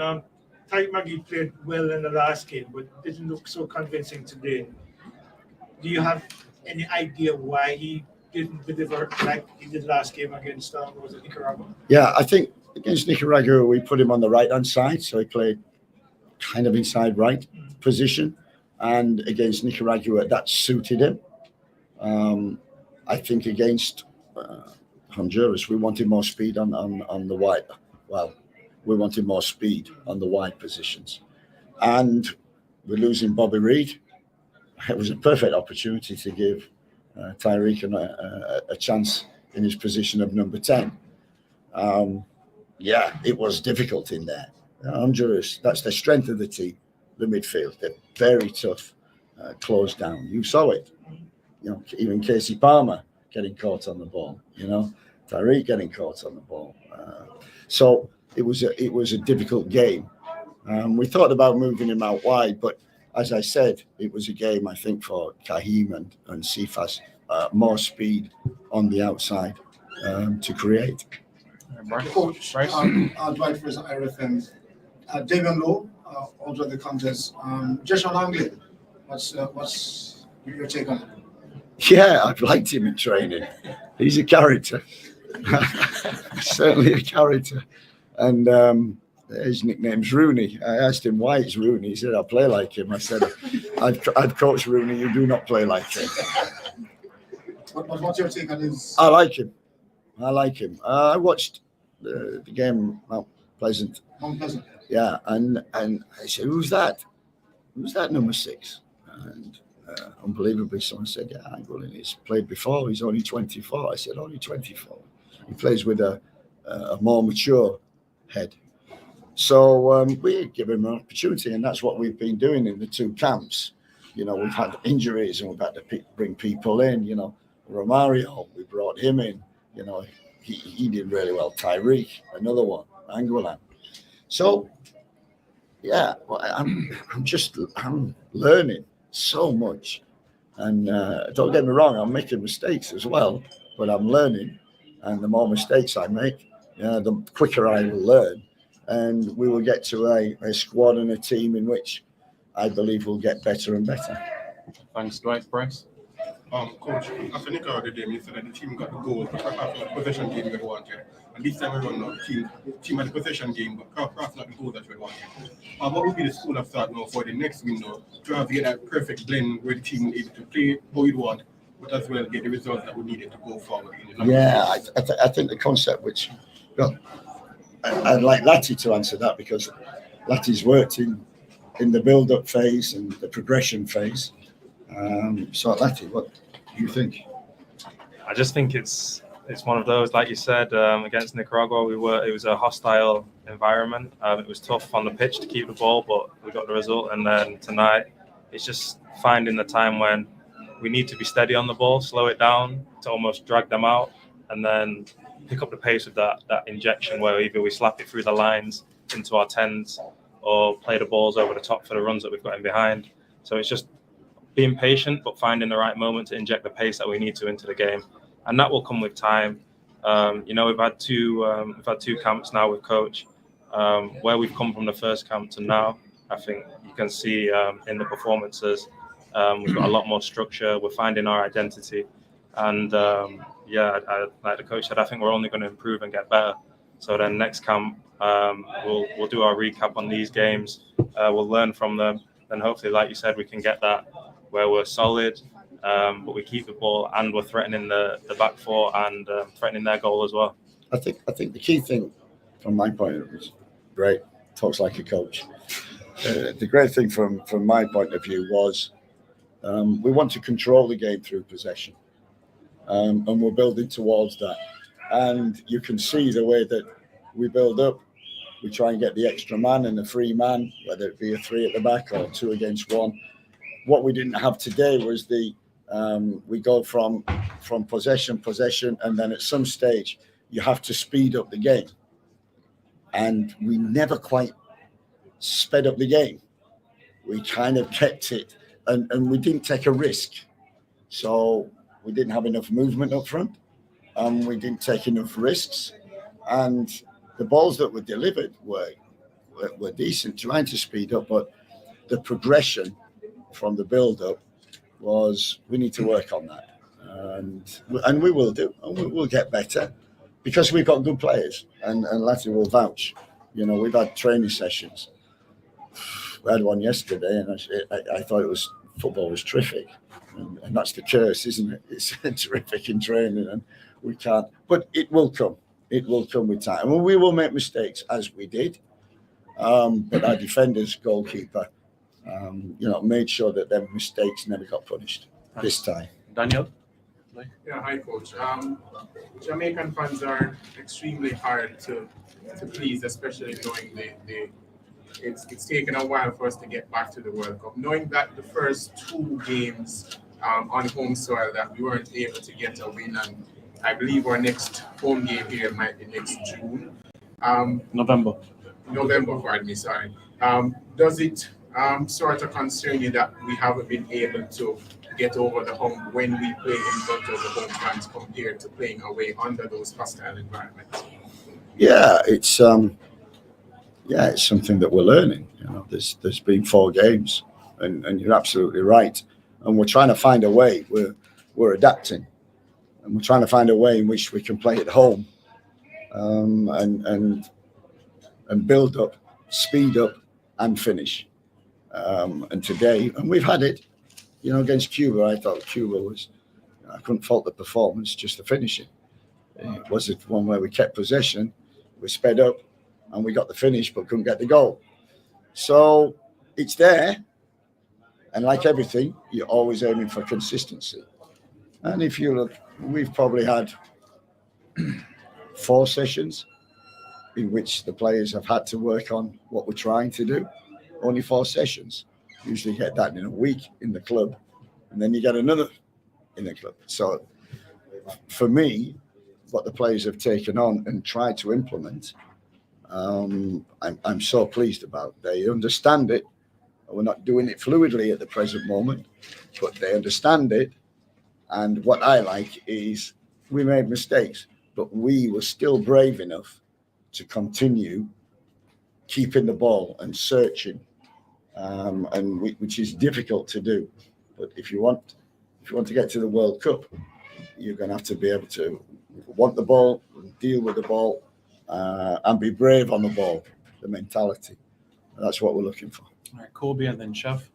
Speaker 8: Tyke Maggie played well in the last game, but didn't look so convincing today. Do you have any idea why he didn't deliver like he did last game against was it Nicaragua?
Speaker 4: Yeah, I think against Nicaragua we put him on the right-hand side, so he played kind of inside right position, and against Nicaragua that suited him. I think against Honduras we wanted more speed on the wide. Well, we wanted more speed on the wide positions, and we're losing Bobby Reid. It was a perfect opportunity to give Tyreek a chance in his position of number 10. Yeah, it was difficult in there. Honduras, that's the strength of the team, the midfield. They're very tough, closed down. You saw it. You know, even Casey Palmer getting caught on the ball. You know, Tyreek getting caught on the ball. So it was a difficult game. We thought about moving him out wide, but as I said, it was a game, I think, for Kahim and Sifas, more speed on the outside to create.
Speaker 9: Coach, Dwight Fraser, RFM. David Lowe, also the contest. Joshua Langley, what's your take on it?
Speaker 4: Yeah, I've liked him in training. He's a character. Certainly a character. And his nickname's Rooney. I asked him why it's Rooney. He said, I play like him. I said, I've coached Rooney. You do not play like him.
Speaker 9: What's your take on his?
Speaker 4: I like him. I watched the game, Mount Pleasant.
Speaker 9: Mount Pleasant.
Speaker 4: Yeah, and I said, who's that? Who's that number 6? And unbelievably, someone said, yeah, Angolan. He's played before. He's only 24. I said, only 24. He plays with a more mature head. So we give him an opportunity, and that's what we've been doing in the 2 camps. You know, we've had injuries and we've had to bring people in. You know, Romario, we brought him in. You know, he did really well. Tyreek, another one, Angolan. So, yeah, well, I'm learning so much, and don't get me wrong, I'm making mistakes as well, but I'm learning, and the more mistakes I make, the quicker I will learn, and we will get to a squad and a team in which I believe will get better and better.
Speaker 3: Thanks, Dwight. Bryce?
Speaker 10: Coach, after Nicaragua game, you said that the team got the goal, but Kraft not the possession game that we wanted. And this time around now, the team had the possession game, but Kraft not the goal that we wanted. What would be the school of thought now for the next window to have to get that perfect blend where the team will be able to play how you want, but as well get the results that we needed to go forward?
Speaker 4: Yeah, I think the concept which, well, I'd like Lati to answer that because Lati's worked in the build-up phase and the progression phase. So Lati, what do you think?
Speaker 7: I just think it's one of those, like you said, against Nicaragua, it was a hostile environment. It was tough on the pitch to keep the ball, but we got the result. And then tonight, it's just finding the time when we need to be steady on the ball, slow it down to almost drag them out, and then pick up the pace of that injection where either we slap it through the lines into our 10s or play the balls over the top for the runs that we've got in behind. So it's just being patient, but finding the right moment to inject the pace that we need to into the game, and that will come with time. You know, we've had two camps now with coach. Where we've come from the first camp to now, I think you can see in the performances We've got a lot more structure. We're finding our identity. And like the coach said, I think we're only going to improve and get better. So then next camp, we'll do our recap on these games. We'll learn from them. And hopefully, like you said, we can get that where we're solid, but we keep the ball and we're threatening the back four and threatening their goal as well.
Speaker 4: I think the key thing from my point of view is great. Talks like a coach. The great thing from my point of view was we want to control the game through possession, and we're building towards that. And you can see the way that we build up. We try and get the extra man and the free man, whether it be a 3 at the back or 2 against 1. What we didn't have today was we go from possession, and then at some stage you have to speed up the game. And we never quite sped up the game. We kind of kept it, and we didn't take a risk. So we didn't have enough movement up front, and we didn't take enough risks. And the balls that were delivered were decent, trying to speed up, but the progression from the build-up was, we need to work on that. And we will do, and we'll get better because we've got good players, and Latin will vouch. You know, we've had training sessions. We had one yesterday, and I thought football was terrific. And that's the curse, isn't it? It's terrific in training, and we can't. But it will come. It will come with time. And we will make mistakes, as we did. But our defenders, goalkeeper, made sure that their mistakes never got punished this time.
Speaker 3: Daniel?
Speaker 11: Yeah, hi, Coach. Jamaican fans are extremely hard to please, especially knowing it's taken a while for us to get back to the World Cup. Knowing that the first 2 games on home soil that we weren't able to get a win, and I believe our next home game here might be next June.
Speaker 3: November,
Speaker 11: pardon me, sorry. Does it sort of concern you that we haven't been able to get over the hump when we play in front of the home fans compared to playing away under those hostile environments?
Speaker 4: Yeah, it's something that we're learning. You know, there's been 4 games, and you're absolutely right. And we're trying to find a way. We're adapting, and we're trying to find a way in which we can play at home, and build up, speed up, and finish. And today, and we've had it. You know, against Cuba, I thought Cuba was, I couldn't fault the performance, just the finishing. It was one where we kept possession, we sped up, and we got the finish, but couldn't get the goal. So it's there. And like everything, you're always aiming for consistency. And if you look, we've probably had 4 sessions in which the players have had to work on what we're trying to do. Only 4 sessions. Usually get that in a week in the club, and then you get another in the club. So for me, what the players have taken on and tried to implement, I'm so pleased about. They understand it. We're not doing it fluidly at the present moment, but they understand it. And what I like is we made mistakes, but we were still brave enough to continue keeping the ball and searching. Which is difficult to do, but if you want to get to the World Cup, you're going to have to be able to want the ball, deal with the ball, and be brave on the ball. The mentality, and that's what we're looking for.
Speaker 3: All right, Kobe, and then Chef.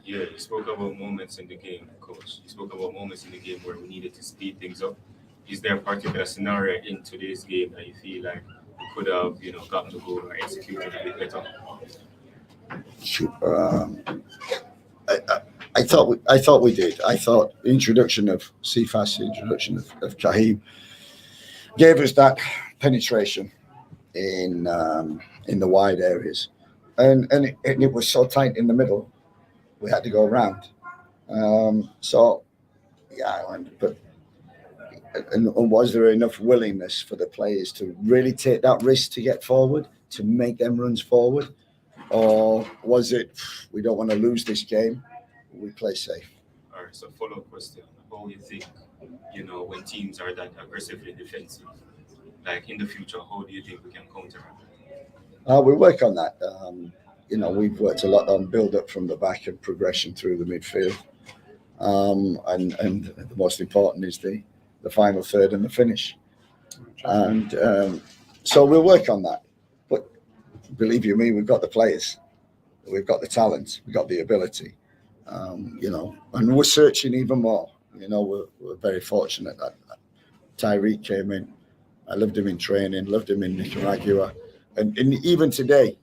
Speaker 12: Yeah, you spoke about moments in the game, Coach. You spoke about moments in the game where we needed to speed things up. Is there a particular scenario in today's game that you feel like we could have, gotten the goal or executed a bit better?
Speaker 4: I thought we did. I thought the introduction of Cephas, the introduction of Kahim, gave us that penetration in the wide areas, and it was so tight in the middle, we had to go around. And was there enough willingness for the players to really take that risk to get forward, to make them runs forward? Or was it, we don't want to lose this game, we play safe?
Speaker 12: All right, so follow-up question. How do you think, when teams are that aggressively defensive, like in the future, how do you think we can counter it?
Speaker 4: We work on that. we've worked a lot on build up from the back and progression through the midfield. And the most important is the final third and the finish. And so we'll work on that. But believe you me, we've got the players, we've got the talent, we've got the ability, and we're searching even more. We're very fortunate that Tyreek came in. I loved him in training, loved him in Nicaragua. And even today,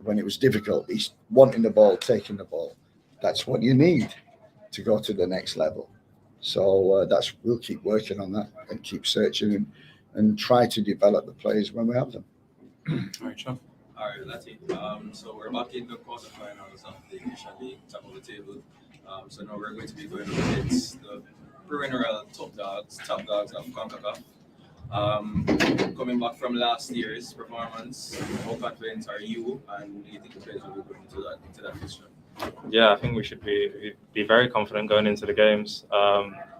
Speaker 4: when it was difficult, he's wanting the ball, taking the ball. That's what you need to go to the next level. So we'll keep working on that and keep searching and try to develop the players when we have them.
Speaker 3: All right, Sean.
Speaker 13: All right, Lati. So we're back in the quarterfinals of the Nation League, top of the table. So now we're going to be going up against the perennial top dogs of Concacaf. Coming back from last year's performance, how confident are you, and do you think the players will be going into that fixture?
Speaker 7: Yeah, I think we should be very confident going into the games.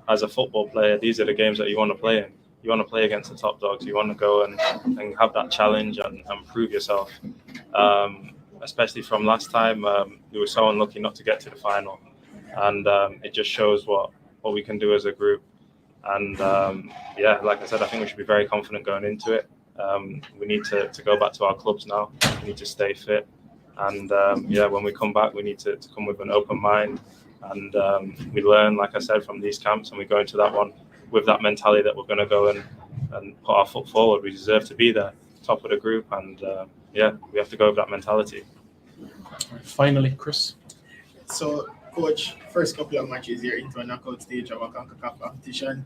Speaker 7: As a football player, these are the games that you want to play in. You want to play against the top dogs. You want to go and have that challenge and prove yourself. Especially from last time, we were so unlucky not to get to the final, and it just shows what we can do as a group. And like I said, I think we should be very confident going into it. We need to go back to our clubs now. We need to stay fit. And when we come back, we need to come with an open mind. And we learn, like I said, from these camps, and we go into that one with that mentality that we're going to go and put our foot forward. We deserve to be there, top of the group. And we have to go with that mentality.
Speaker 3: Finally, Chris.
Speaker 6: So, Coach, first couple of matches, you're into a knockout stage of a Concacaf competition.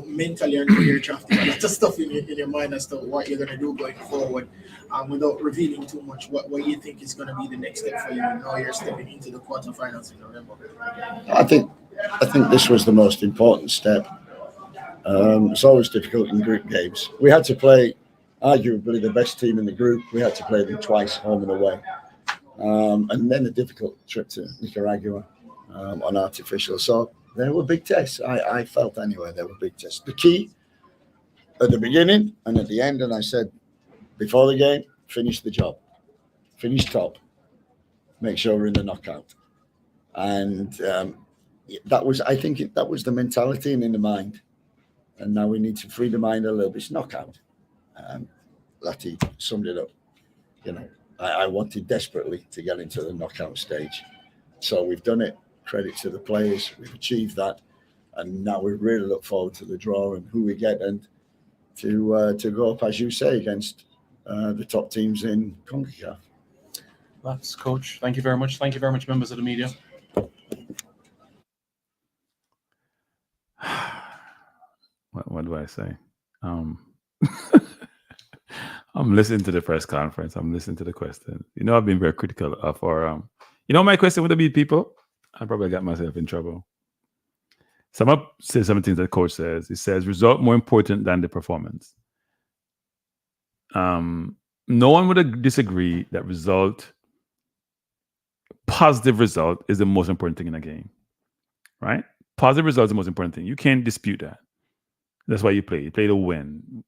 Speaker 6: Mentally, and you're drafting a lot of stuff in your mind as to what you're going to do going forward. Without revealing too much, what you think is going to be the next step for you now you're stepping into the quarterfinals in November?
Speaker 4: I think this was the most important step. It's always difficult in group games. We had to play arguably the best team in the group. We had to play them twice, home and away. And then a difficult trip to Nicaragua on artificial. So they were big tests. I felt anyway, they were big tests. The key at the beginning and at the end, and I said before the game, finish the job. Finish top. Make sure we're in the knockout. And that was the mentality and in the mind. And now we need to free the mind a little bit. It's knockout. Lati summed it up. I wanted desperately to get into the knockout stage. So we've done it. Credit to the players. We've achieved that. And now we really look forward to the draw and who we get and to go up, as you say, against the top teams in Concacaf.
Speaker 3: That's Coach. Thank you very much. Thank you very much, members of the media.
Speaker 1: What do I say? I'm listening to the press conference. I'm listening to the question. I've been very critical of our. My question would be people. I probably got myself in trouble. Some say some things that the coach says. He says result more important than the performance. No one would disagree that positive result is the most important thing in a game, right? Positive result is the most important thing. You can't dispute that. That's why you play. You play to win.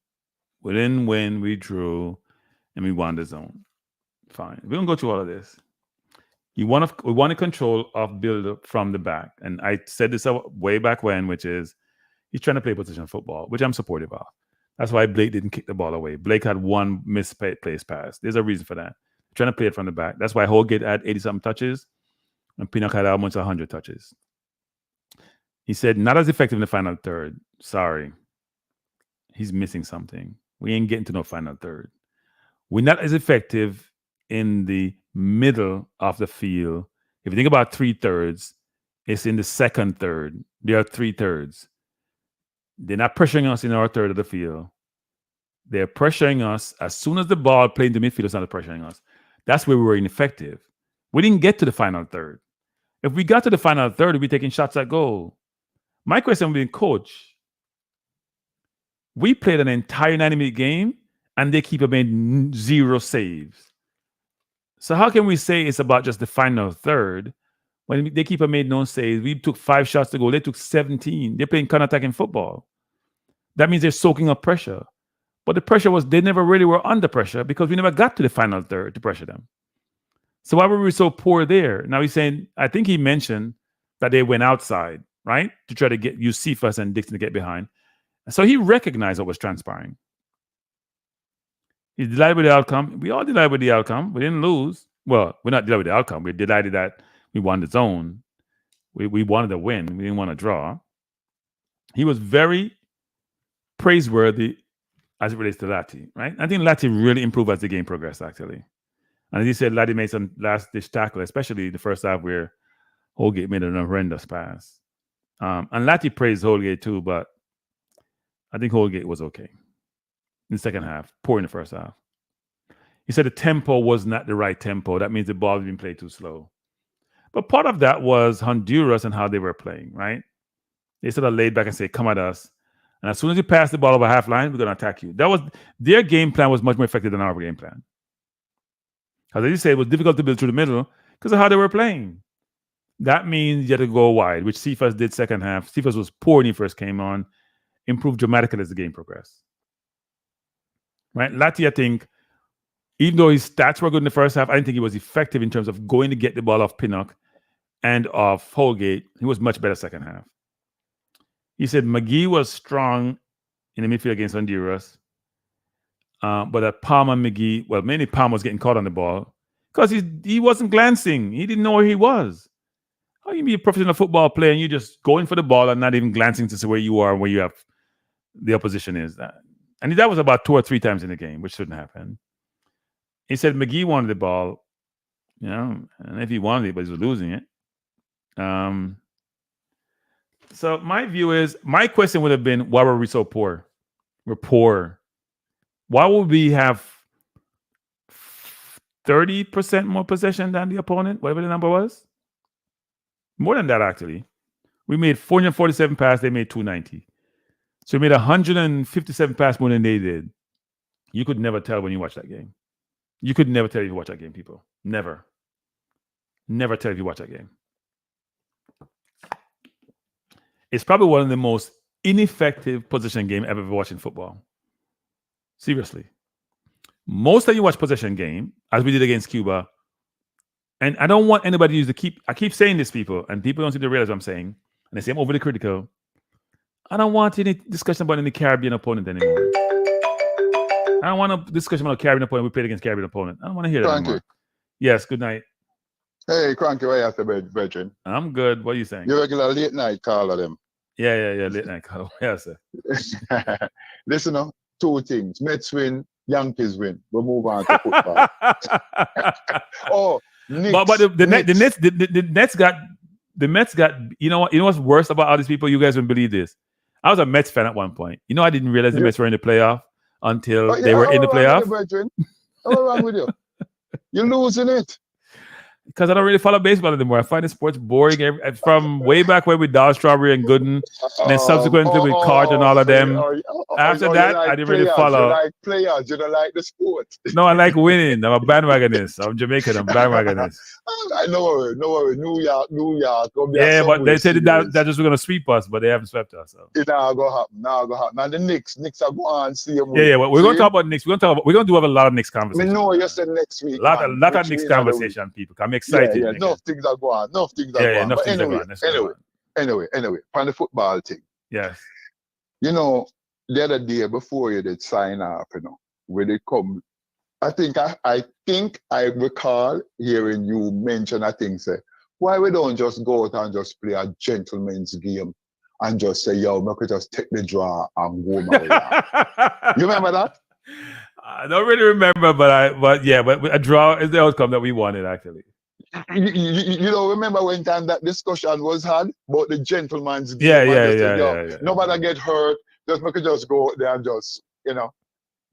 Speaker 1: We didn't win, we drew, and we won the zone. Fine. We don't go through all of this. We want to control of build-up from the back. And I said this way back when, which is he's trying to play position football, which I'm supportive of. That's why Blake didn't kick the ball away. Blake had one misplaced pass. There's a reason for that. Trying to play it from the back. That's why Holgate had 80-something touches and Pinnock had almost 100 touches. He said, not as effective in the final third. Sorry. He's missing something. We ain't getting to no final third. We're not as effective in the middle of the field. If you think about 3/3, it's in the second third. There are 3/3. They're not pressuring us in our third of the field. They're pressuring us as soon as the ball played in the midfield, it's not pressuring us. That's where we were ineffective. We didn't get to the final third. If we got to the final third, we'd be taking shots at goal. My question would be, coach, we played an entire 90-minute game and they keep made 0 saves. So how can we say it's about just the final third when they keep made no saves? We took 5 shots to goal. They took 17. They're playing counter-attacking football. That means they're soaking up pressure. But the pressure was they never really were under pressure because we never got to the final third to pressure them. So why were we so poor there? Now he's saying, I think he mentioned that they went outside, right? To try to use Cephas and Dixon to get behind. So he recognized what was transpiring. He's delighted with the outcome. We all delighted with the outcome. We didn't lose. Well, we're not delighted with the outcome. We're delighted that we won the zone. We wanted to win. We didn't want to draw. He was very praiseworthy as it relates to Lati, right? I think Lati really improved as the game progressed, actually. And as he said, Lati made some last-ditch tackle, especially the first half where Holgate made an horrendous pass. And Lati praised Holgate too, but I think Holgate was okay in the second half, poor in the first half. He said the tempo was not the right tempo. That means the ball had been played too slow. But part of that was Honduras and how they were playing, right? They sort of laid back and say, come at us. And as soon as you pass the ball over half line, we're going to attack you. That was their game plan was much more effective than our game plan. As you say, it was difficult to build through the middle because of how they were playing. That means you had to go wide, which Cephas did second half. Cephas was poor when he first came on, improved dramatically as the game progressed. Right? Lati, I think, even though his stats were good in the first half, I didn't think he was effective in terms of going to get the ball off Pinnock and off Holgate. He was much better second half. He said McGee was strong in the midfield against Honduras, but that Palm and McGee, well, mainly Palm was getting caught on the ball because he wasn't glancing. He didn't know where he was. How can you be a professional football player and you're just going for the ball and not even glancing to see where you are and where you have the opposition is? And that was about 2 or 3 times in the game, which shouldn't happen. He said McGee wanted the ball, and if he wanted it, but he was losing it. So my view is, my question would have been, why were we so poor? We're poor. Why would we have 30% more possession than the opponent, whatever the number was? More than that, actually. We made 447 passes, they made 290. So we made 157 passes more than they did. You could never tell when you watch that game. You could never tell if you watch that game, people. Never. Never tell if you watch that game. It's probably one of the most ineffective possession game I've ever watched in football. Seriously. Most time you watch possession game, as we did against Cuba, and I don't want anybody to I keep saying this, people, and people don't seem to realize what I'm saying, and they say I'm overly critical. I don't want any discussion about any Caribbean opponent anymore. I don't want a discussion about a Caribbean opponent. We played against Caribbean opponent. I don't want to hear that anymore. Yes, good night.
Speaker 14: Hey, Kranky, what you have to brethren?
Speaker 1: I'm good. What are you saying?
Speaker 14: You regular late night caller them.
Speaker 1: Yeah, late night caller. Yes, sir.
Speaker 14: Listen, 2 things. Mets win, Yankees win. We'll move on to football. Knicks,
Speaker 1: but the Mets got, you know what's worse about all these people? You guys wouldn't believe this. I was a Mets fan at one point. I didn't realize the Mets were in the playoff until they were in the playoff.
Speaker 14: What's wrong with you? You're losing it.
Speaker 1: Because I don't really follow baseball anymore. I find the sports boring from way back when with Dal Strawberry and Gooden, and then subsequently with Cart and all of them. After that, I didn't really follow.
Speaker 14: You like players, you don't like the sport.
Speaker 1: No, I like winning. I'm a bandwagonist. I'm Jamaican. I'm bandwagonist.
Speaker 14: No worry. New York.
Speaker 1: Yeah, but they said that just were going to sweep us, but they haven't swept us. So.
Speaker 14: It's not going to happen. Now the Knicks are going to see them.
Speaker 1: Yeah. Well, we're going to talk about Knicks. We're going to do a lot of Knicks conversation.
Speaker 14: No, you said next week.
Speaker 1: A lot of Knicks conversation, people. I'm excited.
Speaker 14: Yeah, enough things are going. Anyway, on the football thing.
Speaker 1: Yes.
Speaker 14: The other day before you did sign up, when they come, I think I recall hearing you mention a thing, say, why we don't just go out and just play a gentleman's game and just say, yo, we could just take the draw and go my way. You remember that?
Speaker 1: I don't really remember, but a draw is the outcome that we wanted, actually.
Speaker 14: You don't remember when time that discussion was had about the gentleman's game?
Speaker 1: Yeah.
Speaker 14: Nobody get hurt. Just we could just go out there and just,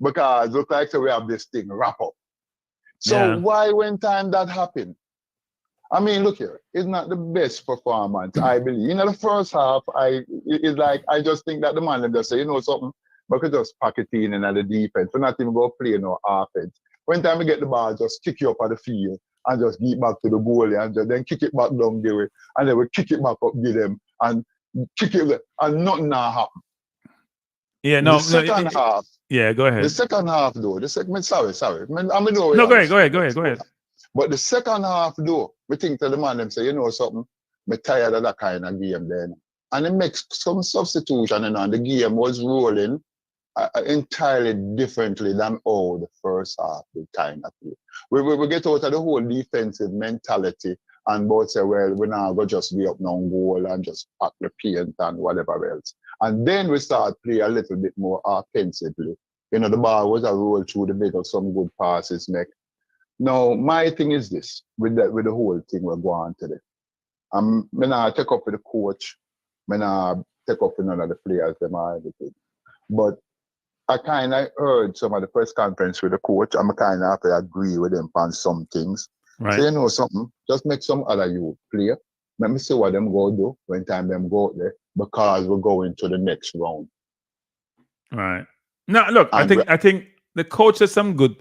Speaker 14: because look like so we have this thing wrap up. So why when time that happened? I mean, look here, it's not the best performance, I believe. The first half, I just think that the man just say, something, we could just pack it in the defense. We're not even going to play no offense. When time we get the ball, just kick you up at the field and just get back to the goalie and then kick it back down the way. And then we kick it back up, give them, and kick it, and nothing now happen.
Speaker 1: Yeah, no.
Speaker 14: The second half,
Speaker 1: Yeah, go ahead.
Speaker 14: The second half, though, sorry. I'm
Speaker 1: No, go ahead.
Speaker 14: But the second half, though, we think to the man, them say, you know something, I'm tired of that kind of game then. And it makes some substitution, and the game was rolling entirely differently than all the first half the kind of play. We get out of the whole defensive mentality and both say, well, we're now going to just be up no goal and just pack the paint and whatever else. And then we start play a little bit more offensively. You know, the ball was a roll through the middle, some good passes make. Now, my thing is this, with the whole thing we're going today. I'm not take up with the coach, I'm not take up with none of the players, them or everything. But I kind of heard some of the press conference with the coach. I'm kind of have to agree with them on some things.
Speaker 1: Right.
Speaker 14: So you know something, just make some other youth play. Let me see what them go do when time them go out there, because we're going to the next round.
Speaker 1: Right. Now, look,
Speaker 14: And
Speaker 1: I think the coach has some good.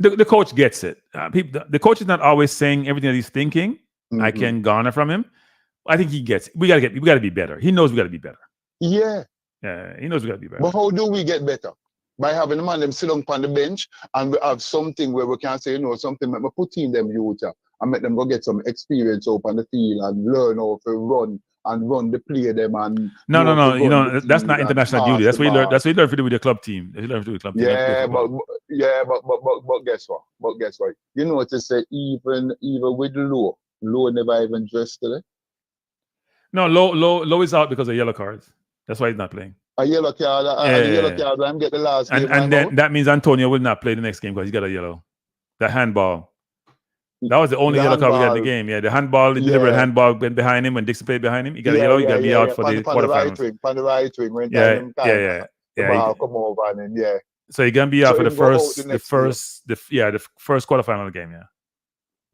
Speaker 1: The coach gets it. The coach is not always saying everything that he's thinking. I can garner from him. I think he gets it. We gotta be better. He knows we gotta be better.
Speaker 14: Yeah.
Speaker 1: Yeah, he knows we gotta be better.
Speaker 14: But how do we get better? By having the man them sit down on the bench and we have something where we can say, you know, something make me put in them youth and make them go get some experience up on the field and learn how to run the play them and
Speaker 1: No. You know, that's not international duty. That's what you learn. That's what you learn to do with your club team.
Speaker 14: Yeah, but guess what? You know what to say, even with Low never even dressed today.
Speaker 1: No, Low is out because of yellow cards. That's why he's not playing.
Speaker 14: A yellow card, and the yellow card, I'm get the last game.
Speaker 1: And then that means Antonio will not play the next game because he's got a yellow. The handball. That was the only yellow card we got in the game. Yeah, the handball, the deliberate handball went behind him when Dixon played behind him. He got a yellow. He got to be out for the quarterfinals.
Speaker 14: On the right wing, when
Speaker 1: the
Speaker 14: ball come over and then
Speaker 1: So he's gonna be out for the first quarterfinal game. Yeah.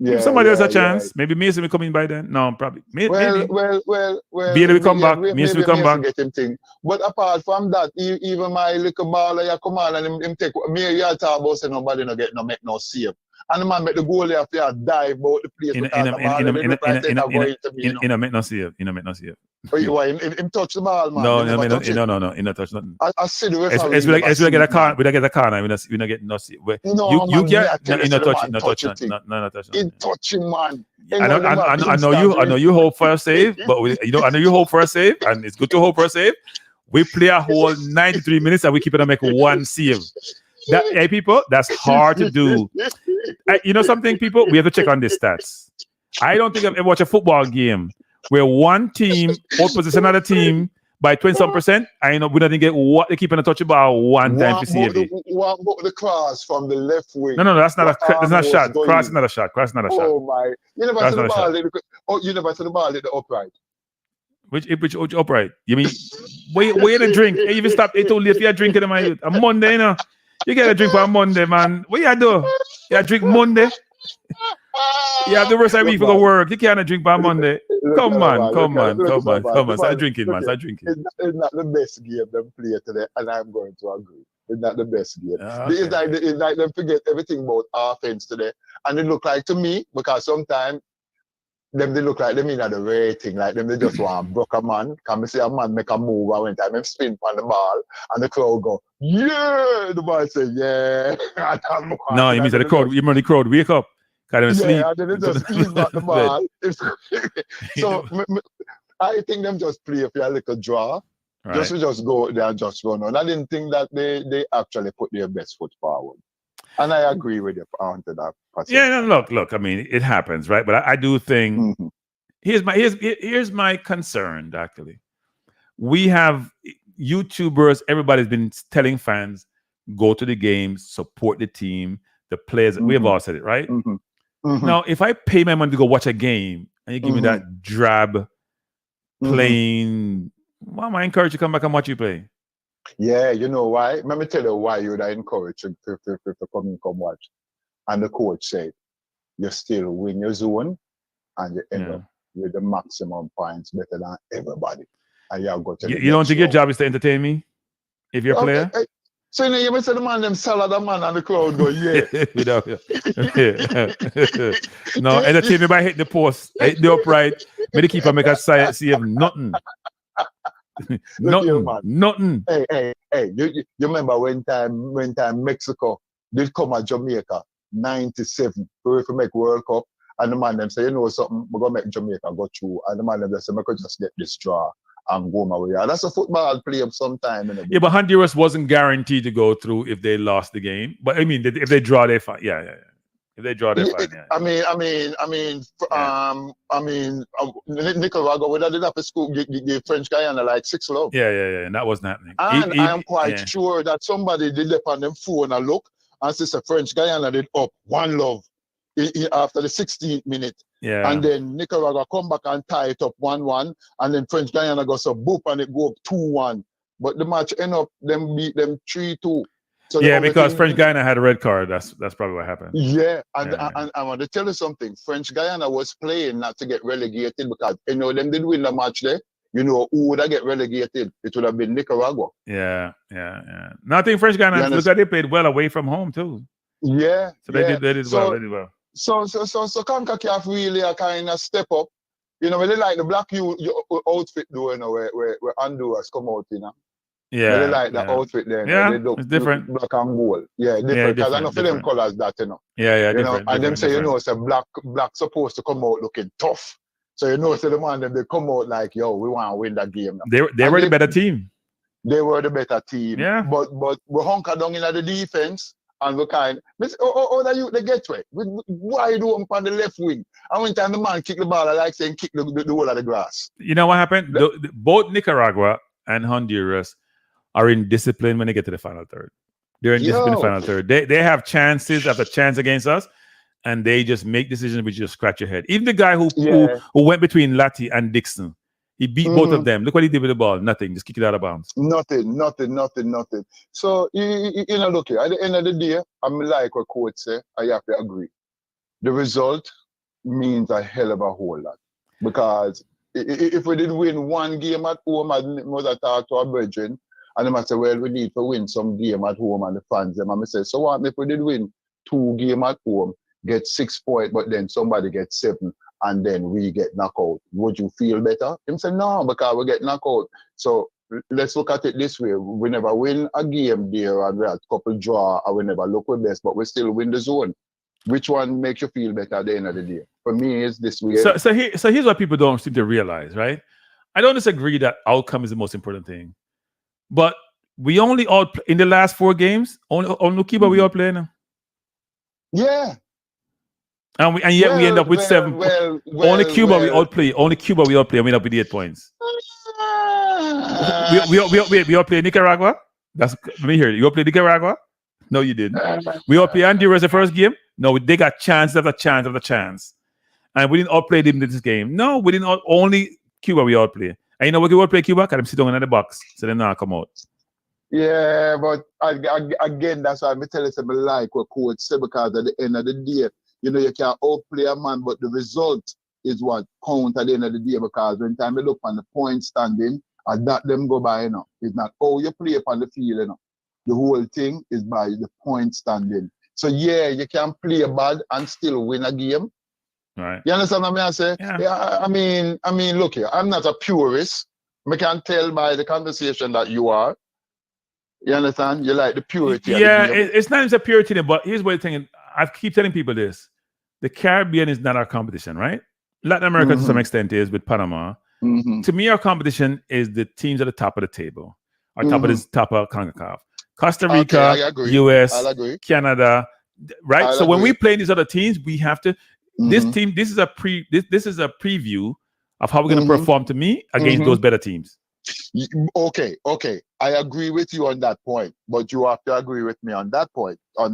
Speaker 1: Give somebody else a chance. Maybe Mason will come in by then. No, probably. Maybe.
Speaker 14: Well.
Speaker 1: Mason will come back. Mason will come back.
Speaker 14: Get him thing. But apart from that, even my little baller, you come on and him take me. You talk about say nobody no get no make no save. And the man make the goal after dive out the place.
Speaker 1: In a make no save.
Speaker 14: Why him touch the ball, man?
Speaker 1: No. He not touch nothing.
Speaker 14: I see the referee.
Speaker 1: It's we get a corner. We don't get a corner. We don't get no save. You get no touch. No touch.
Speaker 14: He touching, man.
Speaker 1: I know you hope for a save, but I know you hope for a save, and it's good to hope for a save. We play a whole 93 minutes and we keep it to make one save. Hey, people, that's hard to do. You know something, people? We have to check on these stats. I don't think I've ever watched a football game where one team outpositions another team by 20-some%. I know we don't get what they keep on a touch about one time to save it.
Speaker 14: The cross from the left wing.
Speaker 1: No, that's not a shot. Cross is not a shot.
Speaker 14: Oh my! You never saw the ball. You never saw the ball at the upright.
Speaker 1: Which upright? You mean where the drink? Hey, even stop. It's too late. You drinking on a Monday, you know. You get a drink on Monday, man. What you do? You drink Monday? You have the rest of the week for work. You can't drink by Monday. Come on. Start drinking, man. Start drinking.
Speaker 14: It's not the best game them play today, and I'm going to agree. It's not the best game.
Speaker 1: Okay.
Speaker 14: It's like them forget everything about offense today. And it look like to me, because sometimes they look like them in the rating, like them they just want to broke a man. Can we see a man make a move and when time them spin on the ball and the crowd go, yeah, the ball say, yeah.
Speaker 1: No, you mean the crowd, you mean the crowd wake up. Kind of sleep.
Speaker 14: And then they just ease back the ball. So I think them just play for a little draw. Right. Just go there and just run on. I didn't think that they actually put their best foot forward. And I agree with you on to that.
Speaker 1: Yeah, no, look. I mean, it happens, right? But I do think here's my concern. Actually, we have YouTubers. Everybody's been telling fans go to the games, support the team, the players. We have all said it, right? Now, if I pay my money to go watch a game and you give me that drab, plain, why am I encouraged to come back and watch you play?
Speaker 14: Yeah, you know why? Let me tell you why you would encourage to come watch. And the coach said, you still win your zone and you end up with the maximum points better than everybody. And you
Speaker 1: don't think your job is to entertain me if you're a player?
Speaker 14: So you know, the man them salad the man and the crowd go,
Speaker 1: No, entertain me by hitting the post, hit the upright, make the keeper make a save nothing. Nothing.
Speaker 14: Hey, you remember when time Mexico did come at Jamaica 97 to make World Cup, and the man them say, you know something, we're gonna make Jamaica go through, and the man them say, I could just get this draw and go my way. That's a football play of some time.
Speaker 1: Yeah, but Honduras wasn't guaranteed to go through if they lost the game. But I mean, if they draw, they fine. Yeah. If they draw, they're fine. Yeah.
Speaker 14: Nicaragua, whether they have to school, the French Guyana like 6-love.
Speaker 1: Yeah, and that wasn't happening.
Speaker 14: And I am quite sure that somebody did up on them phone and look, and since French Guyana did up 1-love after the 16th minute.
Speaker 1: Yeah.
Speaker 14: And then Nicaragua come back and tie it up 1-1, and then French Guyana goes a boop and it go up 2-1. But the match end up them beat them 3-2. So
Speaker 1: yeah, because French Guyana had a red card. That's probably what happened.
Speaker 14: Yeah, and I want to tell you something. French Guyana was playing not to get relegated because them did win the match there. Who would have get relegated? It would have been Nicaragua.
Speaker 1: Yeah. Now I think French Guyana look like they played well away from home too.
Speaker 14: Yeah.
Speaker 1: So they did well.
Speaker 14: So Concacaf really a kind of step up. Really like the black outfit where Honduras come out,
Speaker 1: Yeah,
Speaker 14: they like the outfit there.
Speaker 1: Yeah,
Speaker 14: they look,
Speaker 1: it's different.
Speaker 14: Black and gold. Yeah, different. Because I know for them colors that,
Speaker 1: Yeah,
Speaker 14: different. And them say, say black supposed to come out looking tough. So so the man they come out like, yo, we want to win that game.
Speaker 1: They were the better team.
Speaker 14: They were the better team.
Speaker 1: Yeah.
Speaker 14: But we hunker down in the defense and we kind. That you they get way. Why do on the left wing? And when time the man kick the ball, I like saying kick the whole of the grass.
Speaker 1: You know what happened? Both Nicaragua and Honduras are in discipline when they get to the final third. They're in discipline in the final third. They have chances after chance against us, and they just make decisions which just scratch your head. Even the guy who went between Lati and Dixon, he beat both of them. Look what he did with the ball. Nothing. Just kick it out of bounds.
Speaker 14: Nothing. So, look here. At the end of the day, I'm like what coach say, I have to agree. The result means a hell of a whole lot. Because if we did win one game at home, I was talk to our brethren, and they say, well, we need to win some game at home, and the fans, them. And I say, so what if we did win 2 games at home, get 6 points, but then somebody gets 7, and then we get knocked out? Would you feel better? Him say, no, because we get knocked out. So let's look at it this way. We never win a game there, and we had a couple draw, and we never look with best, but we still win the zone. Which one makes you feel better at the end of the day? For me, it's this way.
Speaker 1: So here's what people don't seem to realize, right? I don't disagree that outcome is the most important thing. But we only all in the last 4 games, only Cuba we all play now.
Speaker 14: Yeah.
Speaker 1: And yet we end up with 7. Only Cuba we all play. Only Cuba we all play. And we end up with 8 points. We all play Nicaragua. Let me hear it. You all play Nicaragua? No, you didn't. We all play Honduras the first game. No, they got chance after chance after chance. And we didn't all play them in this game. No, we didn't only Cuba we all play. And you know what we all play Cuba? Because them sit down in the box. So they not come out.
Speaker 14: Yeah, but again, that's why I tell you something like what coach said, because at the end of the day, you can outplay a man, but the result is what counts at the end of the day, because when time you look on the point standing, and that them go by, it's not how you play upon the field, The whole thing is by the point standing. So yeah, you can play bad and still win a game.
Speaker 1: Right.
Speaker 14: You understand what I say?
Speaker 1: Yeah.
Speaker 14: I mean, look here, I'm not a purist. I can tell by the conversation that you are. You understand? You like the purity.
Speaker 1: Yeah, it's not just a purity, but here's what the thing. I keep telling people this: the Caribbean is not our competition, right? Latin America to some extent is with Panama. To me, our competition is the teams at the top of the table. Our top of Concacaf. Costa Rica, US, Canada, right? So when we play these other teams, we have to. This team, this is a preview of how we're going to perform to me against those better teams.
Speaker 14: Okay. I agree with you on that point, but you have to agree with me on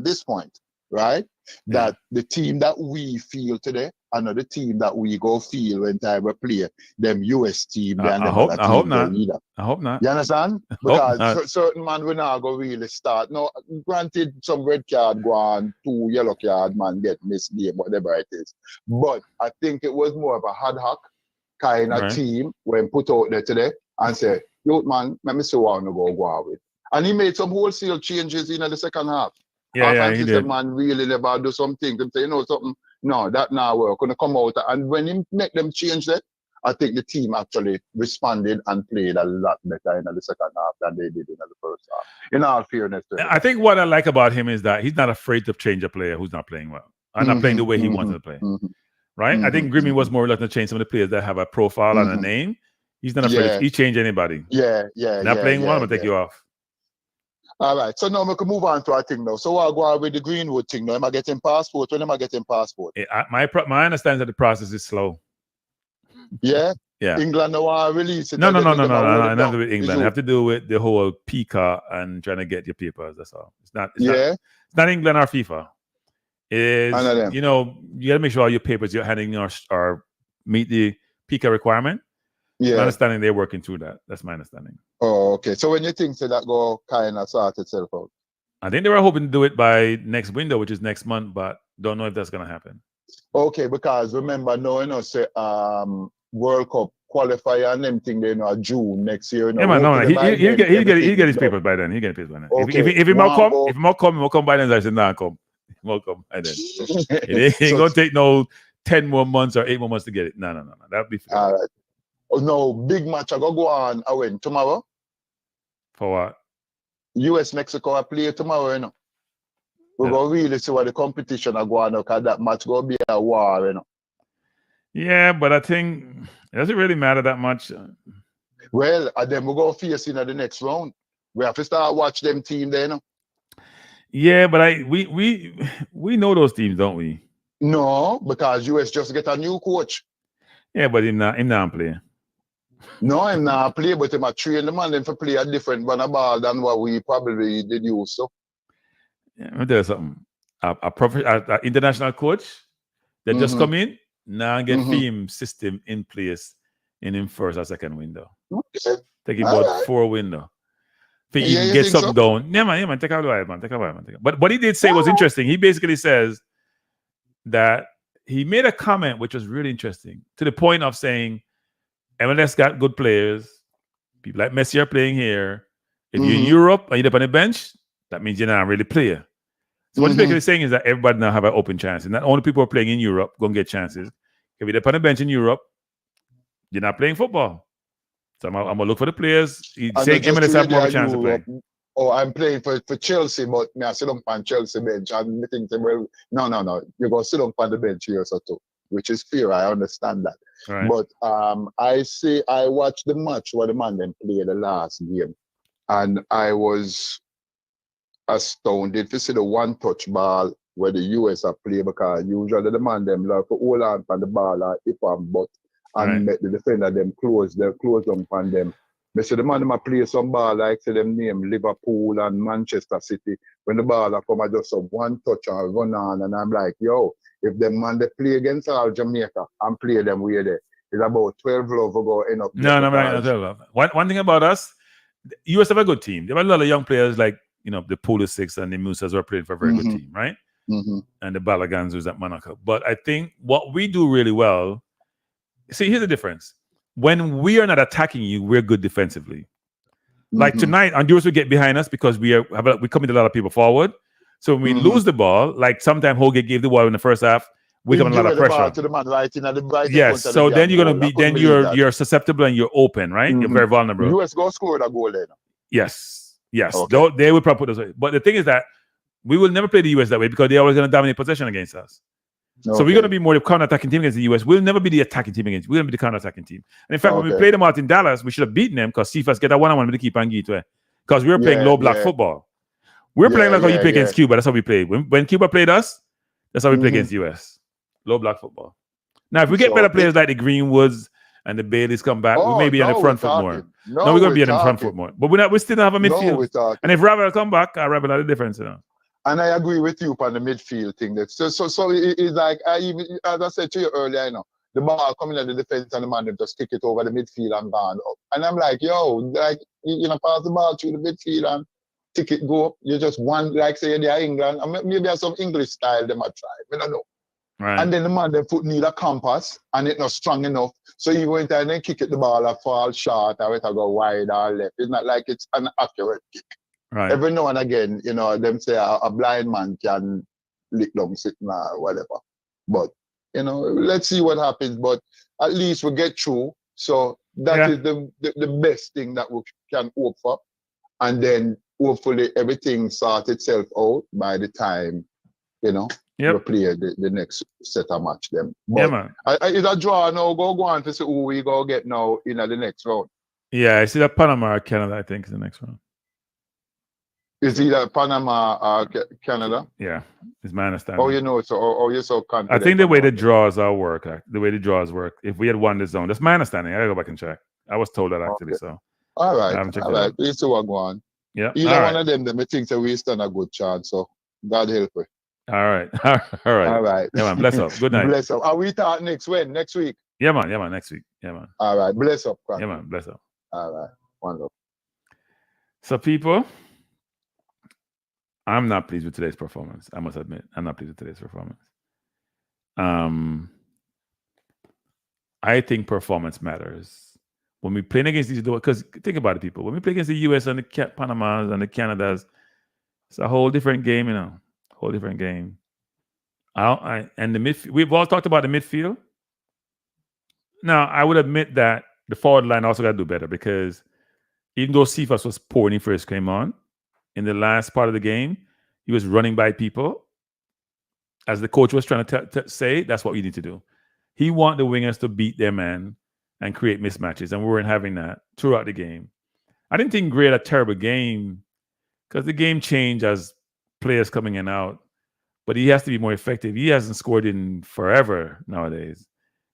Speaker 14: this point, right? That the team that we feel today, another team that we go feel when time we play them US team.
Speaker 1: I hope not.
Speaker 14: You understand? Because certain man will not go really start. No, granted, some red card go on, 2 yellow card man get missed game, whatever it is. But I think it was more of a ad hoc kind of team when put out there today and say, yo man, let me see what I'm going to go with. And he made some wholesale changes in the second half.
Speaker 1: Yeah, he did.
Speaker 14: Man really never do something. Them say, something. No, that now we're going to come out. And when he make them change that, I think the team actually responded and played a lot better in the second half than they did in the first half. In all fairness to him.
Speaker 1: I think what I like about him is that he's not afraid to change a player who's not playing well and not playing the way he wanted to play. Right? I think Grimmy was more reluctant to change some of the players that have a profile and a name. He's not afraid he change anybody. Not playing well, I'm gonna take you off.
Speaker 14: All right, so now we can move on to our thing now. So I'll go on with the Greenwood thing now. Am I getting passport? When am I getting passport?
Speaker 1: My understanding that the process is slow.
Speaker 14: Yeah?
Speaker 1: Yeah.
Speaker 14: England now want to release it.
Speaker 1: No. Nothing with England. It have to do with the whole PICA and trying to get your papers. That's all. It's not England or FIFA. It is, you know, you got to make sure all your papers you're handing are meet the PICA requirement.
Speaker 14: Yeah.
Speaker 1: My understanding they're working through that. That's my understanding.
Speaker 14: Oh, okay. So when you think that go kind of sort itself out?
Speaker 1: I think they were hoping to do it by next window, which is next month, but don't know if that's going to happen.
Speaker 14: Okay, because remember, no, you know, say World Cup qualifier and them thing, you know, June next year. You know,
Speaker 1: he'll get his papers by then. He'll get his papers by then.
Speaker 14: Okay.
Speaker 1: If he more come by then, I said, nah, come. More come by then. It ain't going to take no 10 more months or 8 more months to get it. No. That'll be fair.
Speaker 14: All right. Oh, no, big match. I go on. I win tomorrow.
Speaker 1: For what?
Speaker 14: US-Mexico, I play tomorrow, you know. We're going to really see what the competition are going on, because that match going to be a war, you know.
Speaker 1: Yeah, but I think it doesn't really matter that much.
Speaker 14: Well, then we're going to face in the next round. We have to start watch them team there, you know.
Speaker 1: Yeah, but we know those teams, don't we?
Speaker 14: No, because US just get a new coach.
Speaker 1: Yeah, but him not play.
Speaker 14: No, I'm not play, but I'm train the man them for play a different run of ball than what we probably did use. So.
Speaker 1: Yeah, let me tell you something. A international coach that just come in, now get theme system in place in him first or second window.
Speaker 14: Okay.
Speaker 1: Take about 4 window. If he even get something down. Yeah, man, take a while, man. But what he did say was interesting. He basically says that he made a comment which was really interesting, to the point of saying, MLS got good players. People like Messi are playing here. If you're in Europe and you're up on the bench, that means you're not really a player. So what he's basically saying is that everybody now have an open chance. And not only people who are playing in Europe going to get chances. If you're up on the bench in Europe, you're not playing football. So I'm going to look for the players. He's saying MLS have more of a chance to play.
Speaker 14: Oh, I'm playing for Chelsea, but I sit on Chelsea bench. And I think, well, no. You're going to sit on the bench here or too, which is fair. I understand that.
Speaker 1: Right.
Speaker 14: But I watched the match where the man then played the last game, and I was astounded to see the one-touch ball where the US are play, because usually the man them like to hold on for the ball or hip and butt and make the defender them close them on them. They say the man them play some ball like say them name Liverpool and Manchester City. When the ball come, I just have one touch and run on, and I'm like, yo, if them man they play against all Jamaica and play them way there, it's about 12 love go end up.
Speaker 1: No. One thing about us, the US have a good team. They have a lot of young players like, you know, the Pulisic and the Musas are playing for a very good team, right? And the Balagans who's at Monaco. But I think what we do really well, see, here's the difference. When we are not attacking you, we're good defensively. Like tonight, Honduras will get behind us because we commit a lot of people forward. So when we lose the ball, like sometimes Hogan gave the ball in the first half, we come a lot of pressure.
Speaker 14: To the man right in the right
Speaker 1: yes, so then you're gonna be you're susceptible and you're open, right? You're very vulnerable.
Speaker 14: US go score that goal then.
Speaker 1: Yes. Okay. They will probably put us away. But the thing is that we will never play the US that way because they're always going to dominate possession against us. Okay. So we're going to be more the counter-attacking team against the US. We'll never be the attacking team against. We're going to be the counter-attacking team. And in fact, when we played them out in Dallas, we should have beaten them because CFAS get a one-on-one with the keeper and Gateway. Because we were playing low block football. We're playing like how you play against Cuba. That's how we played. When Cuba played us, that's how we play against the US. Low block football. Now, if we get better players like the Greenwoods and the Baileys come back, we may be on the front foot more. No, we're going to be on the front foot more. But we still don't have a midfield. And if Ravel come back, Ravel has a difference, you know.
Speaker 14: And I agree with you on the midfield thing. So it's like, as I said to you earlier, you know, the ball coming at the defense and the man just kick it over the midfield and gone up. And I'm like, yo, like, you know, pass the ball through the midfield and tick it go up. You just want, like, say, they're England. Maybe there's some English style they might try. I don't know.
Speaker 1: Right.
Speaker 14: And then the man they put need a compass and it's not strong enough. So you went and then kick it the ball and fall short or it go wide or left. It's not like it's an accurate kick.
Speaker 1: Right.
Speaker 14: Every now and again, you know, them say a blind man can lick down sitting or whatever. But You know, let's see what happens, but at least we get through. So that is the best thing that we can hope for. And then hopefully everything sorts itself out by the time, you know, we play the next set of match them. But
Speaker 1: man.
Speaker 14: It's a draw now. Go on to see who we go get now in the next round.
Speaker 1: Yeah, I see that Panama or Canada, I think, is the next round.
Speaker 14: Is either Panama or Canada?
Speaker 1: Yeah, is my understanding.
Speaker 14: Oh, you know, you're so confident.
Speaker 1: I think the way the draws all work, the way the draws work, if we had won the zone, that's my understanding. I gotta go back and check. I was told that actually, so.
Speaker 14: All right. You see what go on.
Speaker 1: Yeah.
Speaker 14: Either one of them I think that we stand a good chance, so God help me.
Speaker 1: All right. All right. Yeah, man. Bless up. Good night.
Speaker 14: Bless up. Are we talk next week?
Speaker 1: Yeah, man. Next week. Yeah, man.
Speaker 14: All right. Bless up.
Speaker 1: Yeah, man. Bless up.
Speaker 14: All right. Wonderful.
Speaker 1: So, people, I'm not pleased with today's performance. I must admit, I'm not pleased with today's performance. I think performance matters. When we play against these, because think about it, people. When we play against the US and the Panamas and the Canadas, it's a whole different game, you know. Whole different game. And the midfield, we've all talked about the midfield. Now, I would admit that the forward line also got to do better because even though Cephas was poor when he first came on, in the last part of the game, he was running by people. As the coach was trying to say, that's what you need to do. He wanted the wingers to beat their man and create mismatches, and we weren't having that throughout the game. I didn't think Gray had a terrible game because the game changed as players coming in and out, but he has to be more effective. He hasn't scored in forever nowadays.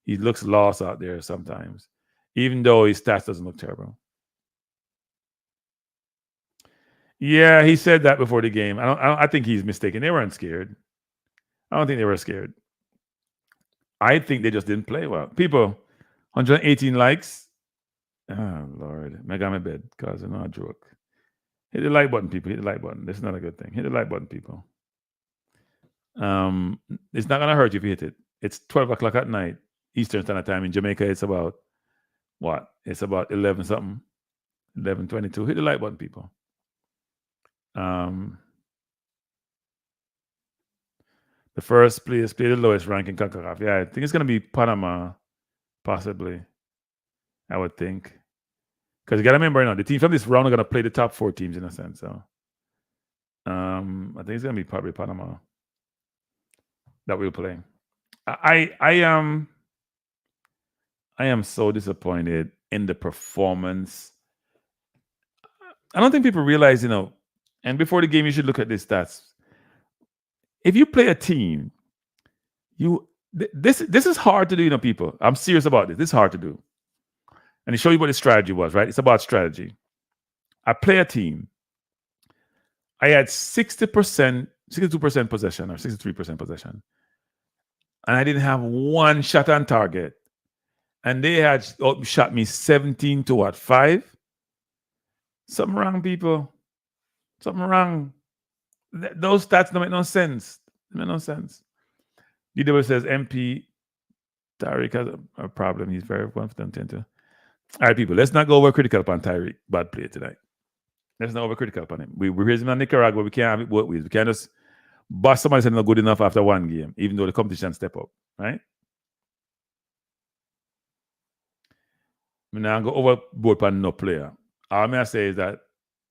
Speaker 1: He looks lost out there sometimes, even though his stats doesn't look terrible. Yeah, he said that before the game. I think he's mistaken. They weren't scared. I don't think they were scared. I think they just didn't play well. People, 118 likes. Oh, Lord. I got my bed because it's not a joke. Hit the like button, people. Hit the like button. This is not a good thing. Hit the like button, people. It's not going to hurt you if you hit it. It's 12 o'clock at night, Eastern Standard Time. In Jamaica, it's about, what? It's about 11 something. 11:22. Hit the like button, people. The first players play the lowest rank in Concacaf. Yeah, I think it's going to be Panama, possibly. I would think. Because you got to remember, the team from this round are going to play the top 4 teams in a sense. So, I think it's going to be probably Panama that we'll play. I am so disappointed in the performance. I don't think people realize, and before the game, you should look at these stats. If you play a team, this is hard to do, people. I'm serious about this. This is hard to do. And to show you what the strategy was, right? It's about strategy. I play a team. I had 60%, 62% possession or 63% possession. And I didn't have one shot on target. And they had shot me 17 to what, 5? Something wrong, people. Something wrong. Those stats don't make no sense. They make no sense. DW says MP Tyreek has a problem. He's very confident into. All right, people, let's not go over critical upon Tyreek bad play tonight. Let's not over critical upon him. We raised him on Nicaragua. We can't have it both ways. We can't just bust somebody saying not good enough after one game, even though the competition step up, right? I mean, I go overboard upon no player. All I say is that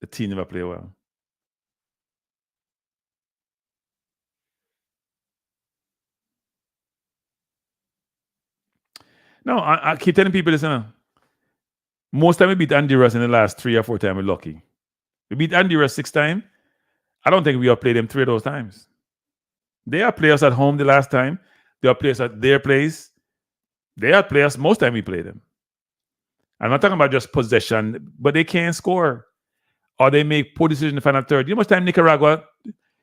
Speaker 1: the team never play well. No, I keep telling people this. Most time we beat Honduras in the last 3 or 4 times, we're lucky. We beat Honduras 6 times. I don't think we have played them 3 of those times. They are players at home the last time. They are players at their place. They are players most time we play them. I'm not talking about just possession, but they can't score. Or they make poor decisions in the final third. You know how much time Nicaragua,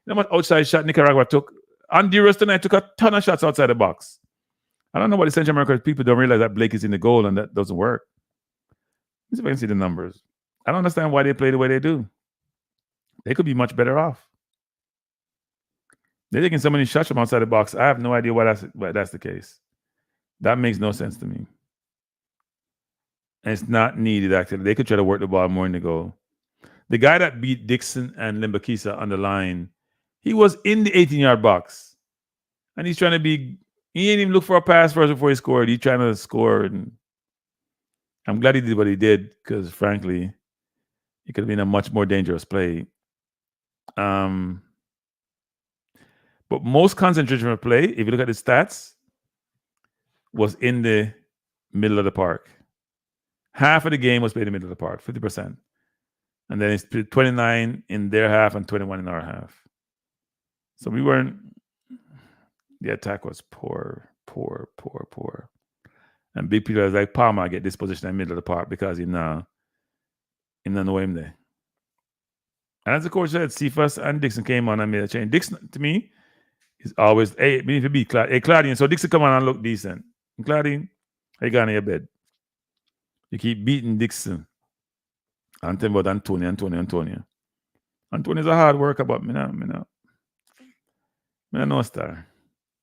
Speaker 1: how much outside shot Nicaragua took? Honduras tonight took a ton of shots outside the box. I don't know what the Central American people don't realize that Blake is in the goal and that doesn't work. Let's see if I can see the numbers. I don't understand why they play the way they do. They could be much better off. They're taking so many shots from outside the box. I have no idea why that's the case. That makes no sense to me. And it's not needed, actually. They could try to work the ball more in the goal. The guy that beat Dixon and Limbakisa on the line, he was in the 18-yard box. And he's trying to be He didn't even look for a pass first before he scored. He trying to score, and I'm glad he did what he did because, frankly, it could have been a much more dangerous play. But most concentration of play, if you look at the stats, was in the middle of the park. Half of the game was played in the middle of the park, 50%. And then it's 29 in their half and 21 in our half. So we weren't, the attack was poor. And big people like Palmer get this position in the middle of the park because he not know him there. And as the coach said, Cephas and Dixon came on and made a change. Dixon, to me, is always, hey, we need to beat Claudine. Hey, Claudine, so Dixon come on and look decent. And Claudine, how you got in your bed? You keep beating Dixon. And tell me about Antonio. Antonio's a hard worker, but me no star.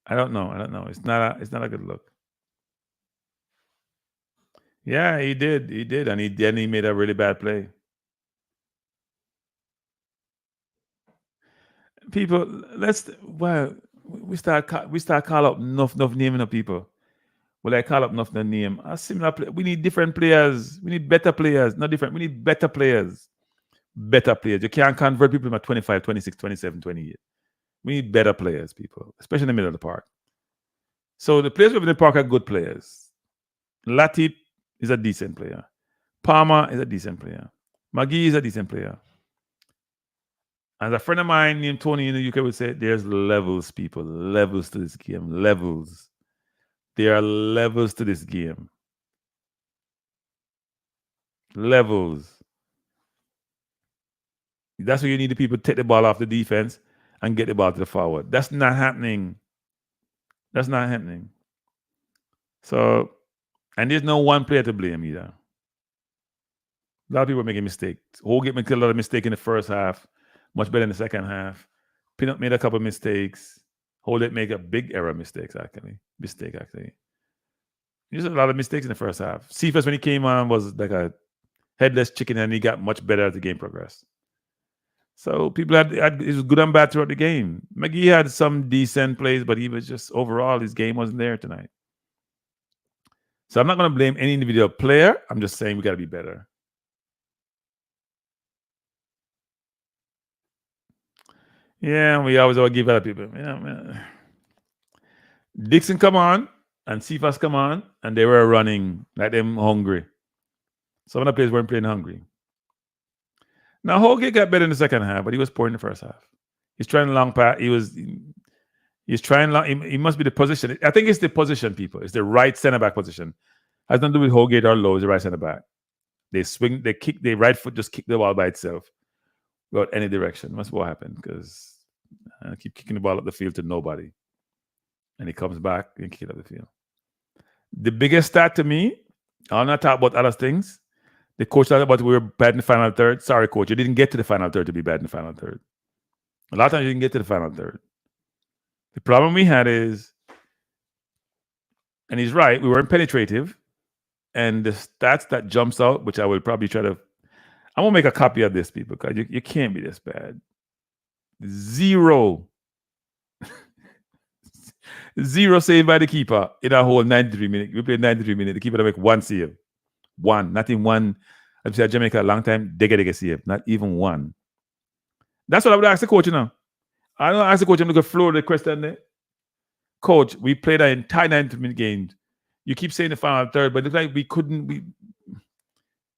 Speaker 1: I don't know. It's not a good look. Yeah, he did, and he made a really bad play. People, we start call up enough naming of people. Well, I call up enough name. A similar play. We need different players. We need better players. Not different. We need better players. Better players. You can't convert people at 25, 26, 27, 28. We need better players, people, especially in the middle of the park. So the players within the park are good players. Latip is a decent player. Palmer is a decent player. McGee is a decent player. As a friend of mine named Tony in the UK would say, there's levels, people. Levels to this game. Levels. There are levels to this game. Levels. That's where you need the people to take the ball off the defense and get the ball to the forward. That's not happening. So, and there's no one player to blame either. A lot of people are making mistakes. Holgate made a lot of mistakes in the first half, much better in the second half. Pinnock made a couple of mistakes. Holgate made a big error mistake, actually. There's a lot of mistakes in the first half. Cephas, when he came on, was like a headless chicken, and he got much better as the game progressed. So people it was good and bad throughout the game. McGee had some decent plays, but he was just overall, his game wasn't there tonight. So I'm not going to blame any individual player. I'm just saying we got to be better. Yeah, we always give other people. Yeah, Dixon come on and Cephas come on, and they were running like them hungry. Some of the players weren't playing hungry. Now Holgate got better in the second half, but he was poor in the first half. He's trying long pass. He's trying long. He must be the position. I think it's the position, people. It's the right center back position. Has nothing to do with Holgate or Lowe. It's the right center back. They swing, they kick, their right foot just kick the ball by itself without any direction. That's what happened, because I keep kicking the ball up the field to nobody. And he comes back and kick it up the field. The biggest stat to me, I'll not talk about other things. The coach talked about we were bad in the final third. Sorry, coach, you didn't get to the final third to be bad in the final third. A lot of times you didn't get to the final third. The problem we had is, and he's right, we weren't penetrative. And the stats that jumps out, which I will probably try to, I'm going to make a copy of this, people, because you can't be this bad. 0 saved by the keeper in our whole 93 minutes. We played 93 minutes. The keeper to make one save. One. Not in one. I've seen Jamaica a long time. They get a save. Not even one. That's what I would ask the coach, you know. I don't ask the coach, I'm looking to floor the question there. Coach, we played an entire 90-minute game. You keep saying the final third, but it's like we couldn't.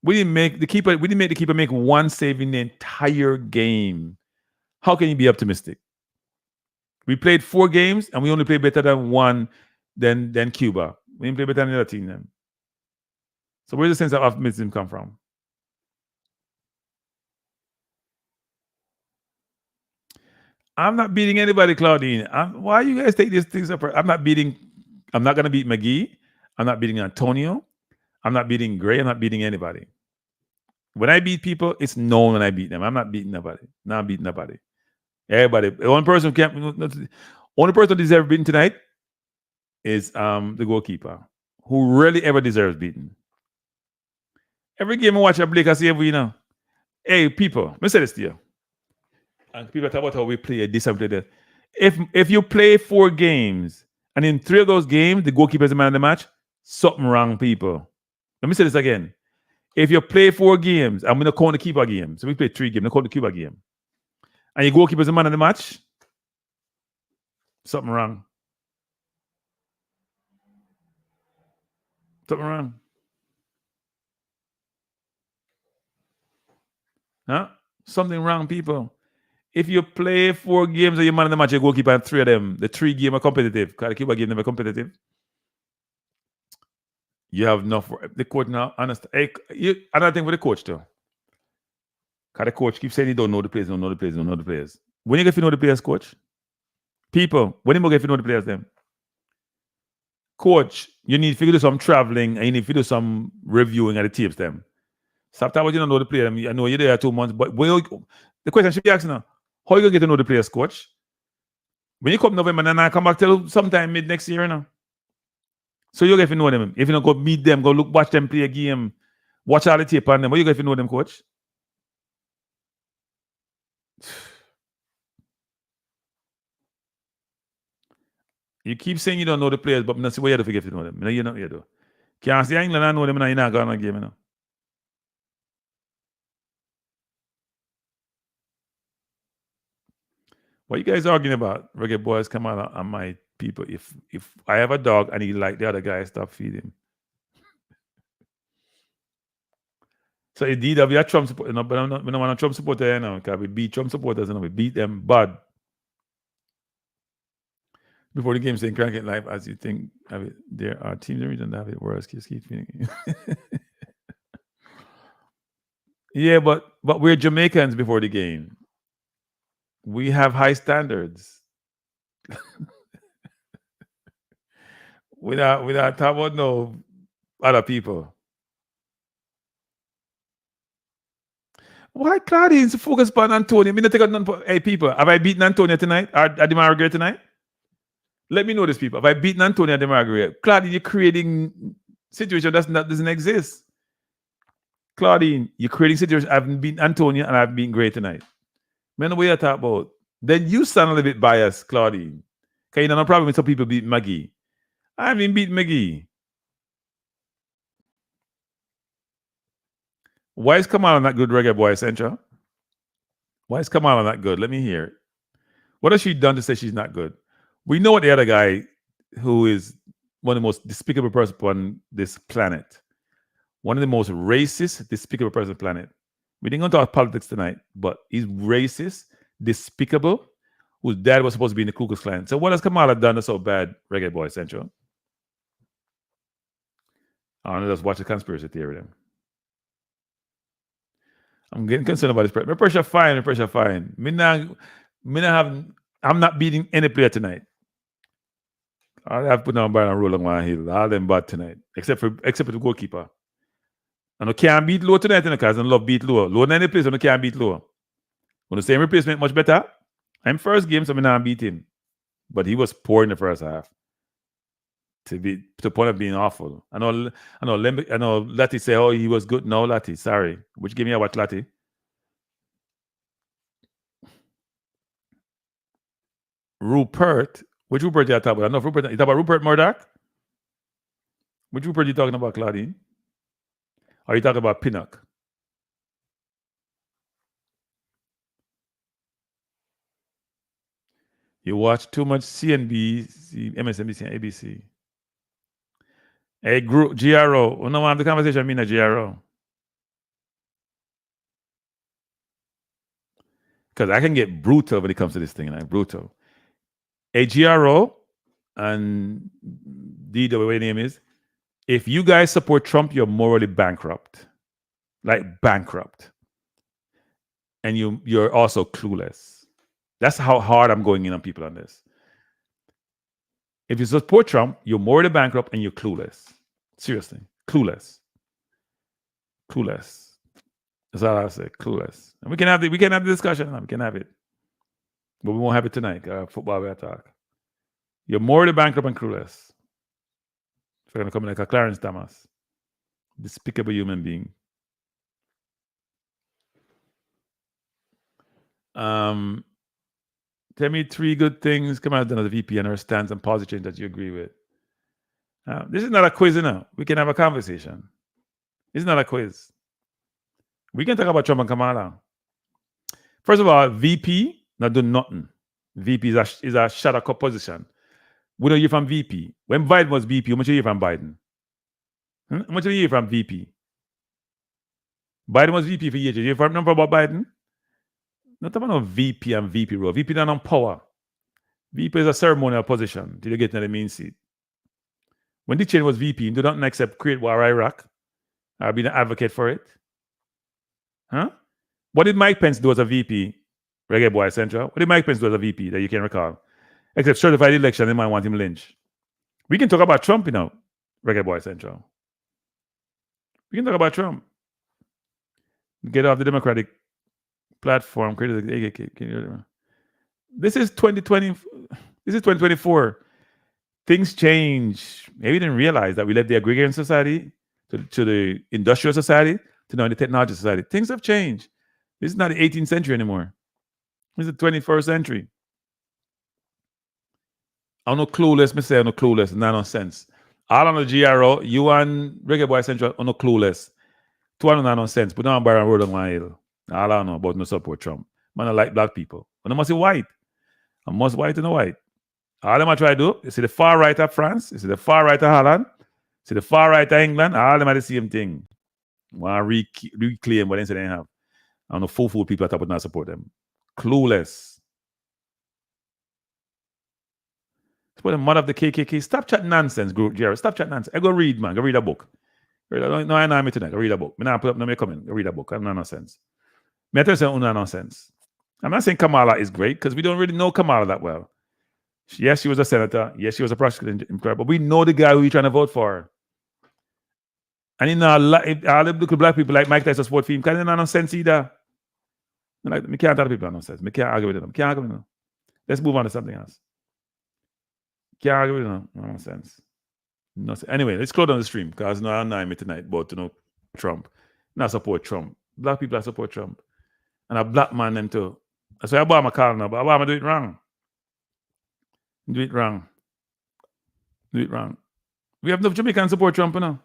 Speaker 1: We didn't make the keeper. We didn't make the keeper make one save in the entire game. How can you be optimistic? We played 4 games and we only played better than one than Cuba. We didn't play better than the other team then. So where's the sense of optimism come from? I'm not beating anybody, Claudine. Why you guys take these things up? I'm not going to beat McGee. I'm not beating Antonio. I'm not beating Gray. I'm not beating anybody. When I beat people, it's known when I beat them. I'm not beating nobody. Not beating nobody. Everybody. The only person who deserves beating tonight is the goalkeeper, who rarely ever deserves beating. Every game I watch, I Blake, I see every, you know. Hey, people, let me say this to you. And people talk about how we play this and play that. If you play 4 games And in 3 of those games, the goalkeeper is the man of the match. Something wrong, people. Let me say this again. If you play 4 games, I'm going to count the keeper game. So we play 3 games, I'm going to count the keeper game. And your goalkeeper is the man of the match. Something wrong. Something wrong. Huh? Something wrong, people. If you play 4 games and you're man of the match, your goalkeeper and 3 of them, the 3 games are competitive. Because the keeper game never competitive. You have enough for the coach now. Understand? Another thing for the coach too. Because the coach keeps saying he don't know the players, don't know the players, don't know the players. When you get to know the players, coach? People, when you get to know the players, them? Coach, you need to do some traveling and you need to do some reviewing of the tapes, them. Stop talking about you don't know the player. I know you're there 2 months, but the question should be asking now, how you going to get to know the players, coach? When you come November, and I come back till sometime mid next year now. So you get to know them. If you don't go meet them, go watch them play a game, watch all the tape on them, how you get to know them, coach? You keep saying you don't know the players, but not see what you have to forget to know them. You know you do. Can't say England I know them and you're not going to game, you know. What you guys arguing about? Reggae boys come out on my people. If I have a dog and he like the other guy, stop feeding him. So indeed, I'll be a Trump supporter, but I'm not a Trump supporter, you know, because we beat Trump supporters and we beat them bad. Before the game saying Kranky live, as you think, there are teams in the region that have it worse. Keep feeding. Yeah, but we're Jamaicans before the game. We have high standards. Without talking about no other people. Why Claudine's focus on Antonio? Me not take out none. Hey people, have I beaten Antonio tonight? Or the Margaret tonight? Let me know this, people. Have I beaten Antonio at the Margaret? Claudine, you're creating situation that doesn't exist. Claudine, you're creating situation. I haven't beaten Antonio and I've been great tonight. Man, know what you're talking about. Then you sound a little bit biased, Claudine. Because you don't have no problem with some people beat Maggie. I haven't beat Maggie. Why is Kamala not good, Reggae Boy Central? Why is Kamala not good? Let me hear it. What has she done to say she's not good? We know what the other guy, who is one of the most despicable person on this planet, one of the most racist, despicable person on the planet. We didn't go to talk politics tonight, but he's racist, despicable, whose dad was supposed to be in the Ku Klux Klan. So what has Kamala done that's so bad, Reggae Boy Central? I don't know, just watch the conspiracy theory then. I'm getting concerned about this pressure. My pressure fine. I'm not beating any player tonight. I have put down Byron Roll on one hill. All them bad tonight. Except for the goalkeeper. And I can't beat low tonight because I love beat low. Low in any place, I can't beat low. When the same replacement much better, I'm first game, so I'm not beat him. But he was poor in the first half. To the point of being awful. I know Lati say, oh, he was good. No, Lati, sorry. Which game you watch, Lati? Rupert. Which Rupert you talking about? I know Rupert. You talking about Rupert Murdoch? Which Rupert you talking about, Claudine? Or you talking about Pinnock? You watch too much CNBC, MSNBC, and ABC. Hey, group GRO. We don't want the conversation. I mean a GRO. Because I can get brutal when it comes to this thing, like brutal. A GRO and D, the way name is, if you guys support Trump, you're morally bankrupt. Like bankrupt. And you're also clueless. That's how hard I'm going in on people on this. If you support Trump, you're morally bankrupt and you're clueless. Seriously. Clueless. Clueless. That's all I say. Clueless. And we can have the discussion. We can have it. But we won't have it tonight. Football we talk. You're morally bankrupt and clueless. If you're gonna come in like a Clarence Thomas. Despicable human being. Tell me 3 good things come out of the VP and her stance and policy change that you agree with. This is not a quiz, we can have a conversation. This is not a quiz. We can talk about Trump and Kamala. First of all, VP not do nothing. VP is a shadow cup position. We don't hear from VP. When Biden was VP, how much you hear from Biden? How much you hear from VP? Biden was VP for years. You hear from number about Biden? Not about no VP and VP role. VP not on power. VP is a ceremonial position till you get in the main seat. When Dick Cheney was VP, he did not accept create war Iraq. I've been an advocate for it. Huh? What did Mike Pence do as a VP? Reggae Boy Central. What did Mike Pence do as a VP that you can recall? Except certified election, they might want him lynched. We can talk about Trump, Reggae Boy Central. We can talk about Trump. Get off the Democratic platform. This is 2020. This is 2024. Things change. Maybe you didn't realize that we left the agrarian society to the industrial society to now the technology society. Things have changed. This is not the 18th century anymore. This is the 21st century. I'm no clueless. Me say I'm no clueless. Nonsense. All on the GRO, you and Reggae Boy Central are no clueless. 200 nonsense. But now I'm Byron Road on my hill. All I know about no support Trump. Man, I like black people. But I must be white. I must white and white. All them I try to do, you see the far right of France, you see the far right of Holland, you see the far right of England, all them are the same thing. Want to reclaim what they say they have. I know fool people that would not support them. Clueless. Support the mother of the KKK. Stop chatting nonsense, group Jared. Stop chatting nonsense. I go read, man. Go read a book. No, I know me tonight. Go read a book. Me not put up no me comment. Go read a book. I'm not nonsense. Me tell you nonsense. I'm not saying Kamala is great because we don't really know Kamala that well. Yes, she was a senator. Yes, she was a prosecutor, but we know the guy who you're trying to vote for. And all the black people like Mike Tyson support for him because they're not nonsense either. Like, me can't tell people nonsense. Me can't argue with them. Can't argue with them. Let's move on to something else. Can't argue with them. Nonsense. Anyway, let's close down the stream because I'm not me tonight about Trump. Not support Trump. Black people that support Trump. And a black man them too. That's why Obama calling now, but Obama do it wrong. Do it wrong. Do it wrong. We have enough Jamaicans support Trump now.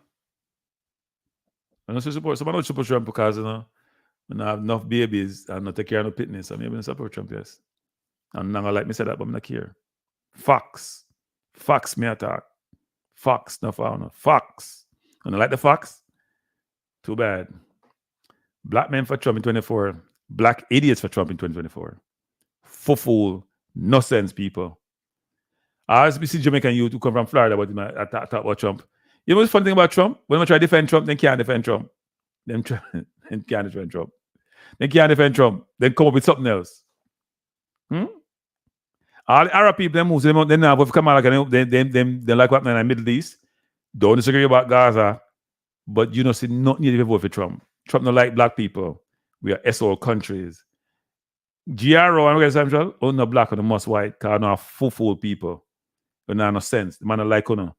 Speaker 1: I don't support someone don't support Trump because when I have enough babies and not take care of no fitness. I'm able to support Trump, yes. I'm not gonna like me say that, but I'm not here. Fox. Fox me attack. Fox, no found. Fox. And I like the Fox. Too bad. Black men for Trump in 2024. Black idiots for Trump in 2024. Fool. No sense, people. I always see Jamaican youth who come from Florida, but I talk about Trump. You know what's the funny thing about Trump? When I try to defend Trump, they can't defend Trump. They can't defend Trump. They can't defend Trump. Then come up with something else. All the Arab people, they now have come out like they like what in the Middle East. Don't disagree about Gaza, but you know, see, not need to vote for Trump. Trump don't like black people. We are SO countries. GRO and Central, no black and most white, because no fool people. But now no sense. The man don't like uno.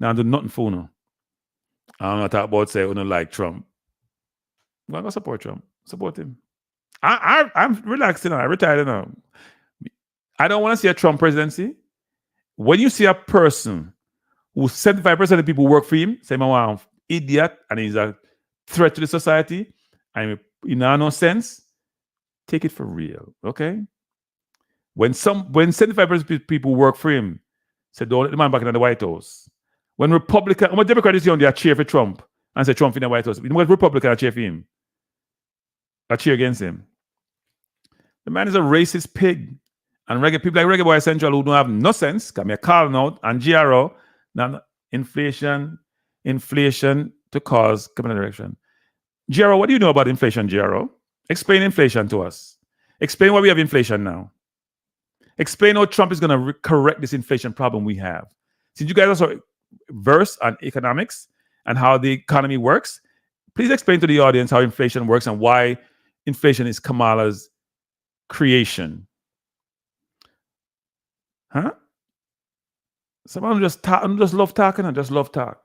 Speaker 1: Now do nothing for uno. I'm not talking about say uno like Trump. I'm gonna support Trump. Support him. I'm relaxed now. I retired now. I don't want to see a Trump presidency. When you see a person who 75% of the people work for him, say, "Man, I'm idiot," and he's a threat to the society, and no sense, take it for real, okay? When 75% of people work for him, say, "Don't let the man back in the White House." When Democrats is on there cheer for Trump and say Trump in the White House, when Republicans cheer for him, I cheer against him. The man is a racist pig. And people like Reggae Boy Central who don't have no sense, can be calling out and GRO, now inflation to cause coming in direction. GRO, what do you know about inflation, GRO? Explain inflation to us. Explain why we have inflation now. Explain how Trump is going to correct this inflation problem we have. Since you guys are so versed on economics and how the economy works, please explain to the audience how inflation works and why inflation is Kamala's creation. Huh? Some of them just love talking and just love talk.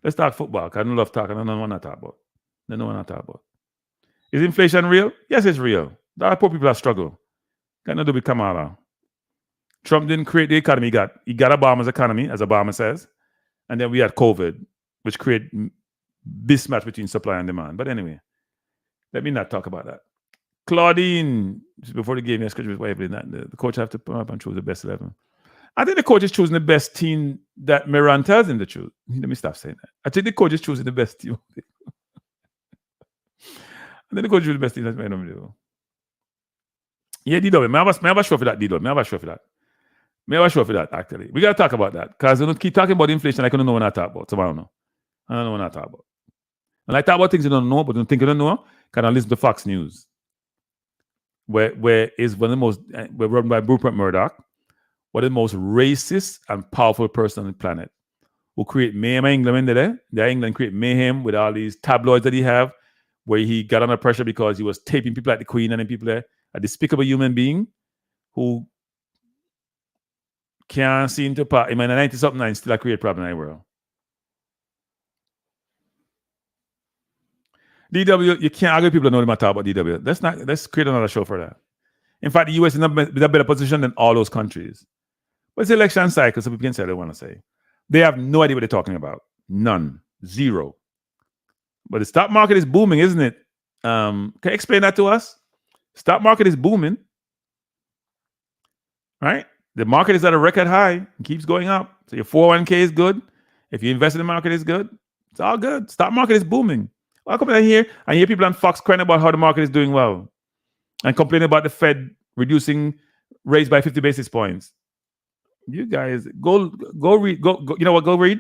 Speaker 1: Let's talk football, because I don't love talking. I don't want to talk about. I don't want to talk about. Is inflation real? Yes, it's real. There are poor people that struggle. Got nothing to do with Kamala. Trump didn't create the economy he got Obama's economy, as Obama says, and then we had COVID, which created mismatch between supply and demand. But anyway, let me not talk about that. Claudine, before the game, yesterday was waving that the coach have to put up and choose the best 11. I think the coach is choosing the best team that Miran tells him to choose. Let me stop saying that. I think the coach is choosing the best team. I think the coach is choosing the best team that's made him do. Yeah, DW. May I have a show for that, DW. May I have a show for that. May I have a show for that, actually. We got to talk about that. Because we don't keep talking about inflation like I don't know what I talk about. So I don't know. I don't know what I talk about. And I talk about things you don't know, but don't think you don't know, can I listen to Fox News? Where is one of the most, we're run by Rupert Murdoch, one of the most racist and powerful person on the planet, who create mayhem in England today. England create mayhem with all these tabloids that he have, where he got under pressure because he was taping people like the Queen and then people there. A despicable human being who can't seem to part. In 90-something and still create problem in the world. DW, you can't argue with people that know the matter about DW. Let's create another show for that. In fact, the US is in a better position than all those countries. But it's election cycle, so people can say what they want to say. They have no idea what they're talking about. None. Zero. But the stock market is booming, isn't it? Can you explain that to us? Stock market is booming. Right? The market is at a record high. It keeps going up. So your 401k is good. If you invest in the market, it's good. It's all good. Stock market is booming. I'll come in here and hear people on Fox crying about how the market is doing well and complaining about the Fed reducing rates by 50 basis points. You guys go read. You know what? Go read.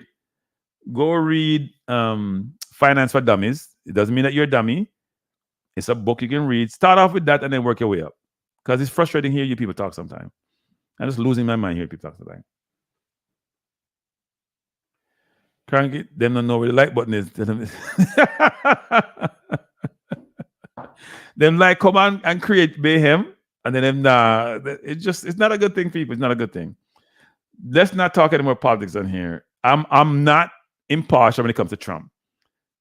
Speaker 1: Go read Finance for Dummies. It doesn't mean that you're a dummy. It's a book you can read. Start off with that and then work your way up. Because it's frustrating hearing you people talk sometimes. I'm just losing my mind hearing people talk sometimes. Kranky, them don't know where the like button is. Them like come on and create mayhem, and then them it's not a good thing, people. It's not a good thing. Let's not talk any more politics on here. I'm not impartial when it comes to Trump.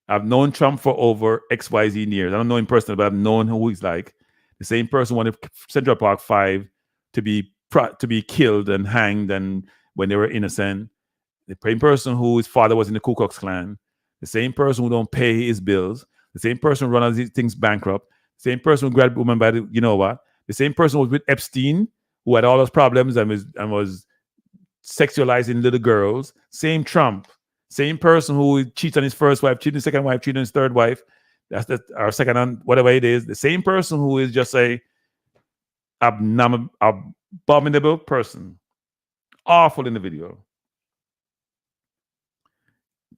Speaker 1: I've known Trump for over XYZ years. I don't know him personally, but I've known who he's like. The same person wanted Central Park 5 to be killed and hanged, and when they were innocent. The same person whose father was in the Ku Klux Klan. The same person who don't pay his bills. The same person who runs these things bankrupt. The same person who grabbed women by the, you know what? The same person who was with Epstein, who had all those problems and was sexualizing little girls. Same Trump. Same person who cheats on his first wife, cheating on his second wife, cheating on his third wife. Or second on whatever it is. The same person who is just a abominable person. Awful individual.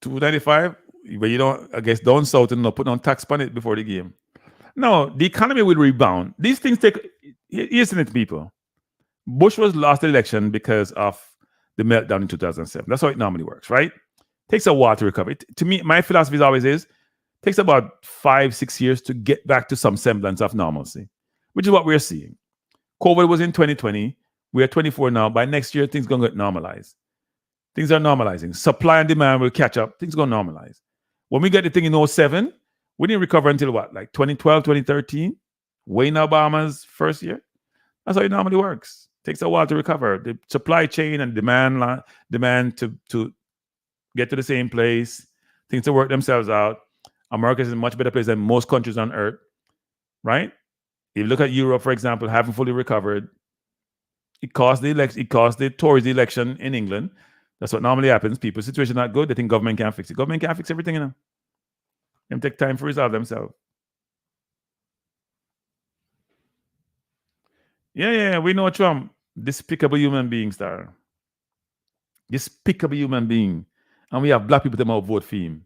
Speaker 1: 295, but you don't, I guess, down south and not put on tax on it before the game. No, the economy will rebound. These things here's it, people. Bush was lost the election because of the meltdown in 2007. That's how it normally works, right? Takes a while to recover. To me, my philosophy always is, takes about 5-6 years to get back to some semblance of normalcy, which is what we're seeing. COVID was in 2020. We're 24 now. By next year, things are going to get normalized. Things are normalizing. Supply and demand will catch up. Things are going to normalize. When we get the thing in 2007, we didn't recover until what? Like 2012, 2013? Wayne Obama's first year? That's how it normally works. Takes a while to recover. The supply chain and demand to get to the same place. Things to work themselves out. America is in a much better place than most countries on earth. Right? If you look at Europe, for example, haven't fully recovered. It cost the election. It cost the Tories the election in England. That's what normally happens. People's situation not good. They think government can't fix it. Government can't fix everything, you know. Them take time to resolve themselves. Yeah. We know Trump. Despicable human being, star. Despicable human being. And we have black people that might vote for him.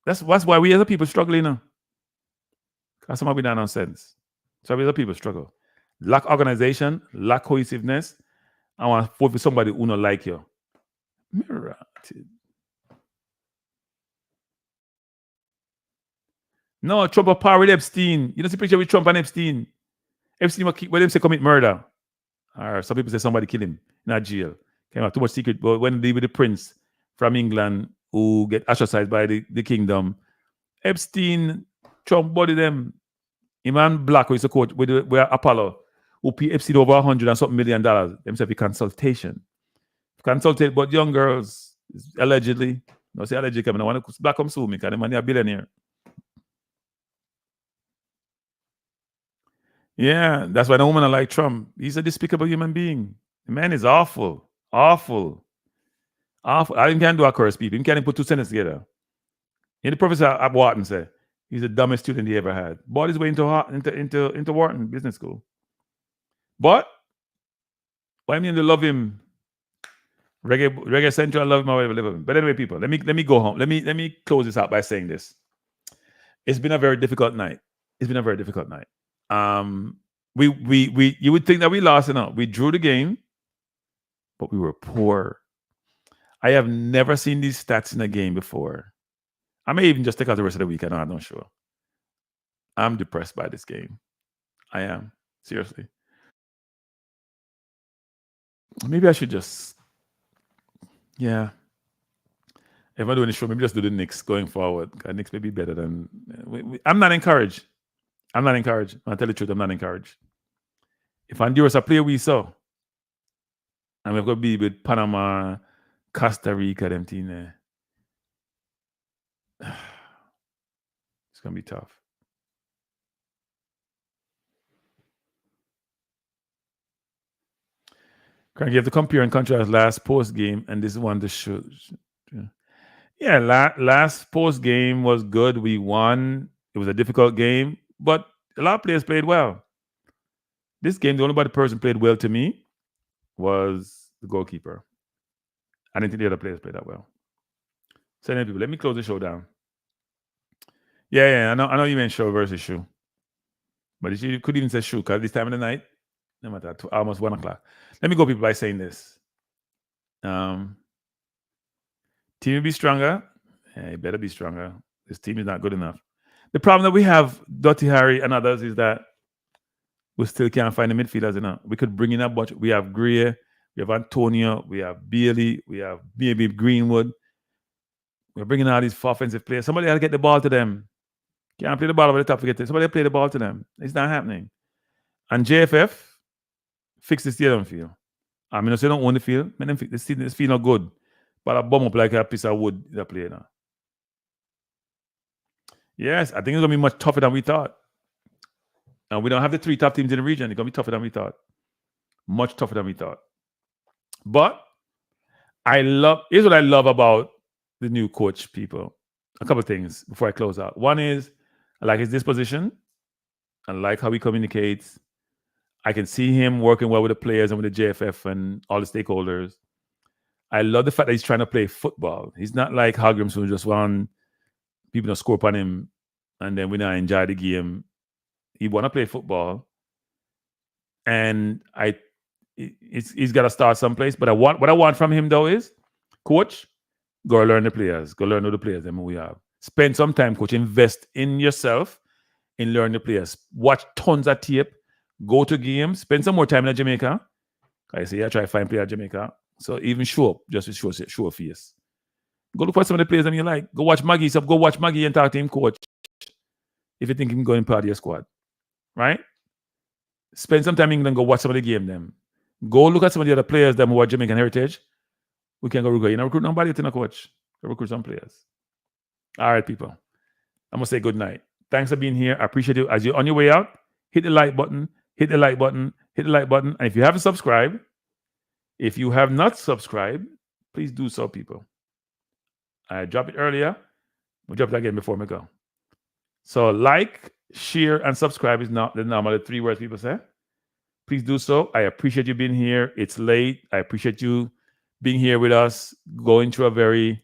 Speaker 1: That's why we as a people struggling, you know. Because some of that nonsense. So we as a people struggle. Lack organization, lack cohesiveness. I want to vote for somebody who don't like you. No, Trump of power with Epstein. You don't see picture with Trump and Epstein. Epstein when them say commit murder. Or some people say somebody killed him in a jail. Came out too much secret. But when they with the prince from England who get ostracized by the kingdom, Epstein, Trump body them Iman Black, who is a coach with Apollo, who exceed over $100 and something $1 million. Himself a consultation. Consultate about young girls, allegedly. No, say allegedly, I want to black come sue me because the man is a billionaire. Yeah, that's why the woman I like Trump. He's a despicable human being. The man is awful. Awful. Awful. I can't do a curse people. He can't even put two sentences together. And the professor at Wharton said he's the dumbest student he ever had. Bought his way into Wharton Business School. But why I mean to love him? Reggae Central, I love him, I love him. But anyway, people, let me go home. Let me close this out by saying this. It's been a very difficult night. It's been a very difficult night. You would think that we lost enough. We drew the game, but we were poor. I have never seen these stats in a game before. I may even just take out the rest of the week. I'm not sure. I'm depressed by this game. I am. Seriously. Maybe I should just, yeah. If I'm doing the show, maybe just do the Knicks going forward. Knicks may be better than... I'm not encouraged. I'm not encouraged. I'll tell you the truth, I'm not encouraged. If Honduras a player we saw, and we're going to be with Panama, Costa Rica, them team there. It's going to be tough. Kranky, you have to compare and contrast last post game and this one to show. Yeah, last post game was good. We won. It was a difficult game, but a lot of players played well. This game, the only person played well to me was the goalkeeper. I didn't think the other players played that well. So anyway, people, let me close the show down. Yeah, I know you meant show versus shoe. But you could even say shoe, because this time of the night, no matter, almost 1 o'clock. Let me go, people, by saying this. Team will be stronger. Yeah, it better be stronger. This team is not good enough. The problem that we have, Dottie Harry and others, is that we still can't find the midfielders enough. We could bring in a bunch. We have Gray, we have Antonio, we have Bailey, we have maybe Greenwood. We're bringing all these offensive players. Somebody has to get the ball to them. Can't play the ball over the top. Forget it. Somebody play the ball to them. It's not happening. And JFF fix the stadium field. I mean, if they don't own the field, this field not good. But I bomb up like a piece of wood that play now. Yes, I think it's going to be much tougher than we thought. And we don't have the 3 top teams in the region. It's going to be tougher than we thought. Much tougher than we thought. But here's what I love about the new coach, people. A couple of things before I close out. One is, I like his disposition. I like how he communicates. I can see him working well with the players and with the JFF and all the stakeholders. I love the fact that he's trying to play football. He's not like Hagrims, who just want people to score upon him and then we not enjoy the game. He want to play football. And he's got to start someplace. But what I want from him, though, is, coach, go learn the players. Go learn who the players we have. Spend some time, coach. Invest in yourself and learn the players. Watch tons of tape. Go to games. Spend some more time in Jamaica. I say, I try to find players in Jamaica. So even show up, just to show a face. Go look for some of the players that you like. Go watch Maggie. So go watch Maggie and talk to him, coach. If you think he can go in part of your squad. Right? Spend some time in England. Go watch some of the game them. Go look at some of the other players that who are Jamaican heritage. We can go recruit. You know, recruit nobody to coach. Go recruit some players. All right, people. I'm going to say good night. Thanks for being here. I appreciate you. As you're on your way out, hit the like button. Hit the like button. Hit the like button. And if you haven't subscribed, if you have not subscribed, please do so, people. I dropped it earlier. We'll drop it again before we go. So like, share, and subscribe is not the normal 3 words people say. Please do so. I appreciate you being here. It's late. I appreciate you being here with us, going through a very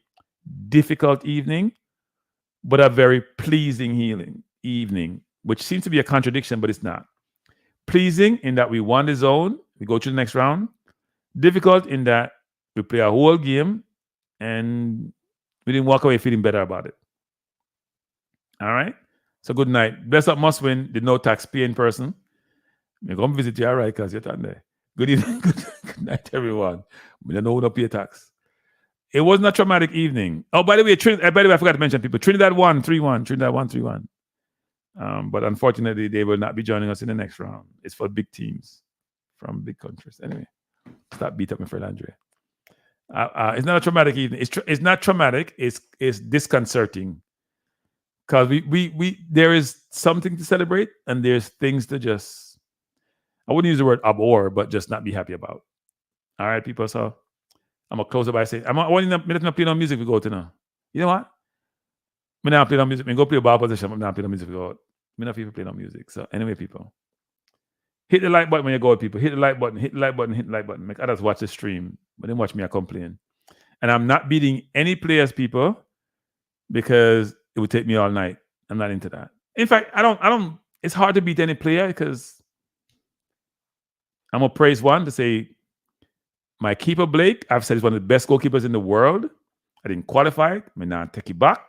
Speaker 1: difficult evening, but a very pleasing evening, which seems to be a contradiction, but it's not. Pleasing in that we won the zone. We go to the next round. Difficult in that we play a whole game and we didn't walk away feeling better about it. All right? So good night. Bless up must win, the no tax paying person. Me come visit you, all right, because you're done there. Good evening. Good night, everyone. We don't know who to pay tax. It wasn't a traumatic evening. Oh, by the way, I forgot to mention people. Trinidad won 3-1. Trinidad won 3-1. But unfortunately, they will not be joining us in the next round. It's for big teams from big countries. Anyway, stop beat up my friend Andre. It's not a traumatic evening. It's not traumatic. It's disconcerting because we there is something to celebrate and there's things to just, I wouldn't use the word abhor, but just not be happy about. All right, people. So I'm gonna close it by saying I want to play no music. We go to now. You know what? Me not play no music. Me go play a ball position. I'm not play no music. We go. Me not people play no music. So anyway, people, hit the like button when you go. People, hit the like button. Hit the like button. Hit the like button. Make others watch the stream, but then watch me. I complain. And I'm not beating any players, people, because it would take me all night. I'm not into that. In fact, I don't. It's hard to beat any player because I'm gonna praise one to say my keeper Blake. I've said he's one of the best goalkeepers in the world. I didn't qualify. I now take it back.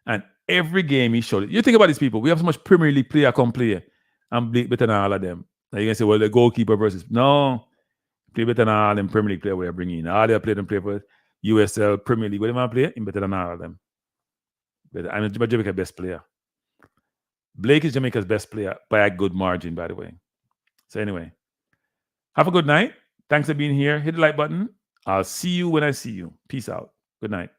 Speaker 1: And every game he showed it. You think about these people. We have so much Premier League player come play, and Blake better than all of them. Now you can say, well, the goalkeeper versus no. Play better than all them Premier League players we're bringing in. All they play them play for USL, Premier League. What do they play? Him better than all of them. I'm Jamaica's best player. Blake is Jamaica's best player by a good margin, by the way. So anyway, have a good night. Thanks for being here. Hit the like button. I'll see you when I see you. Peace out. Good night.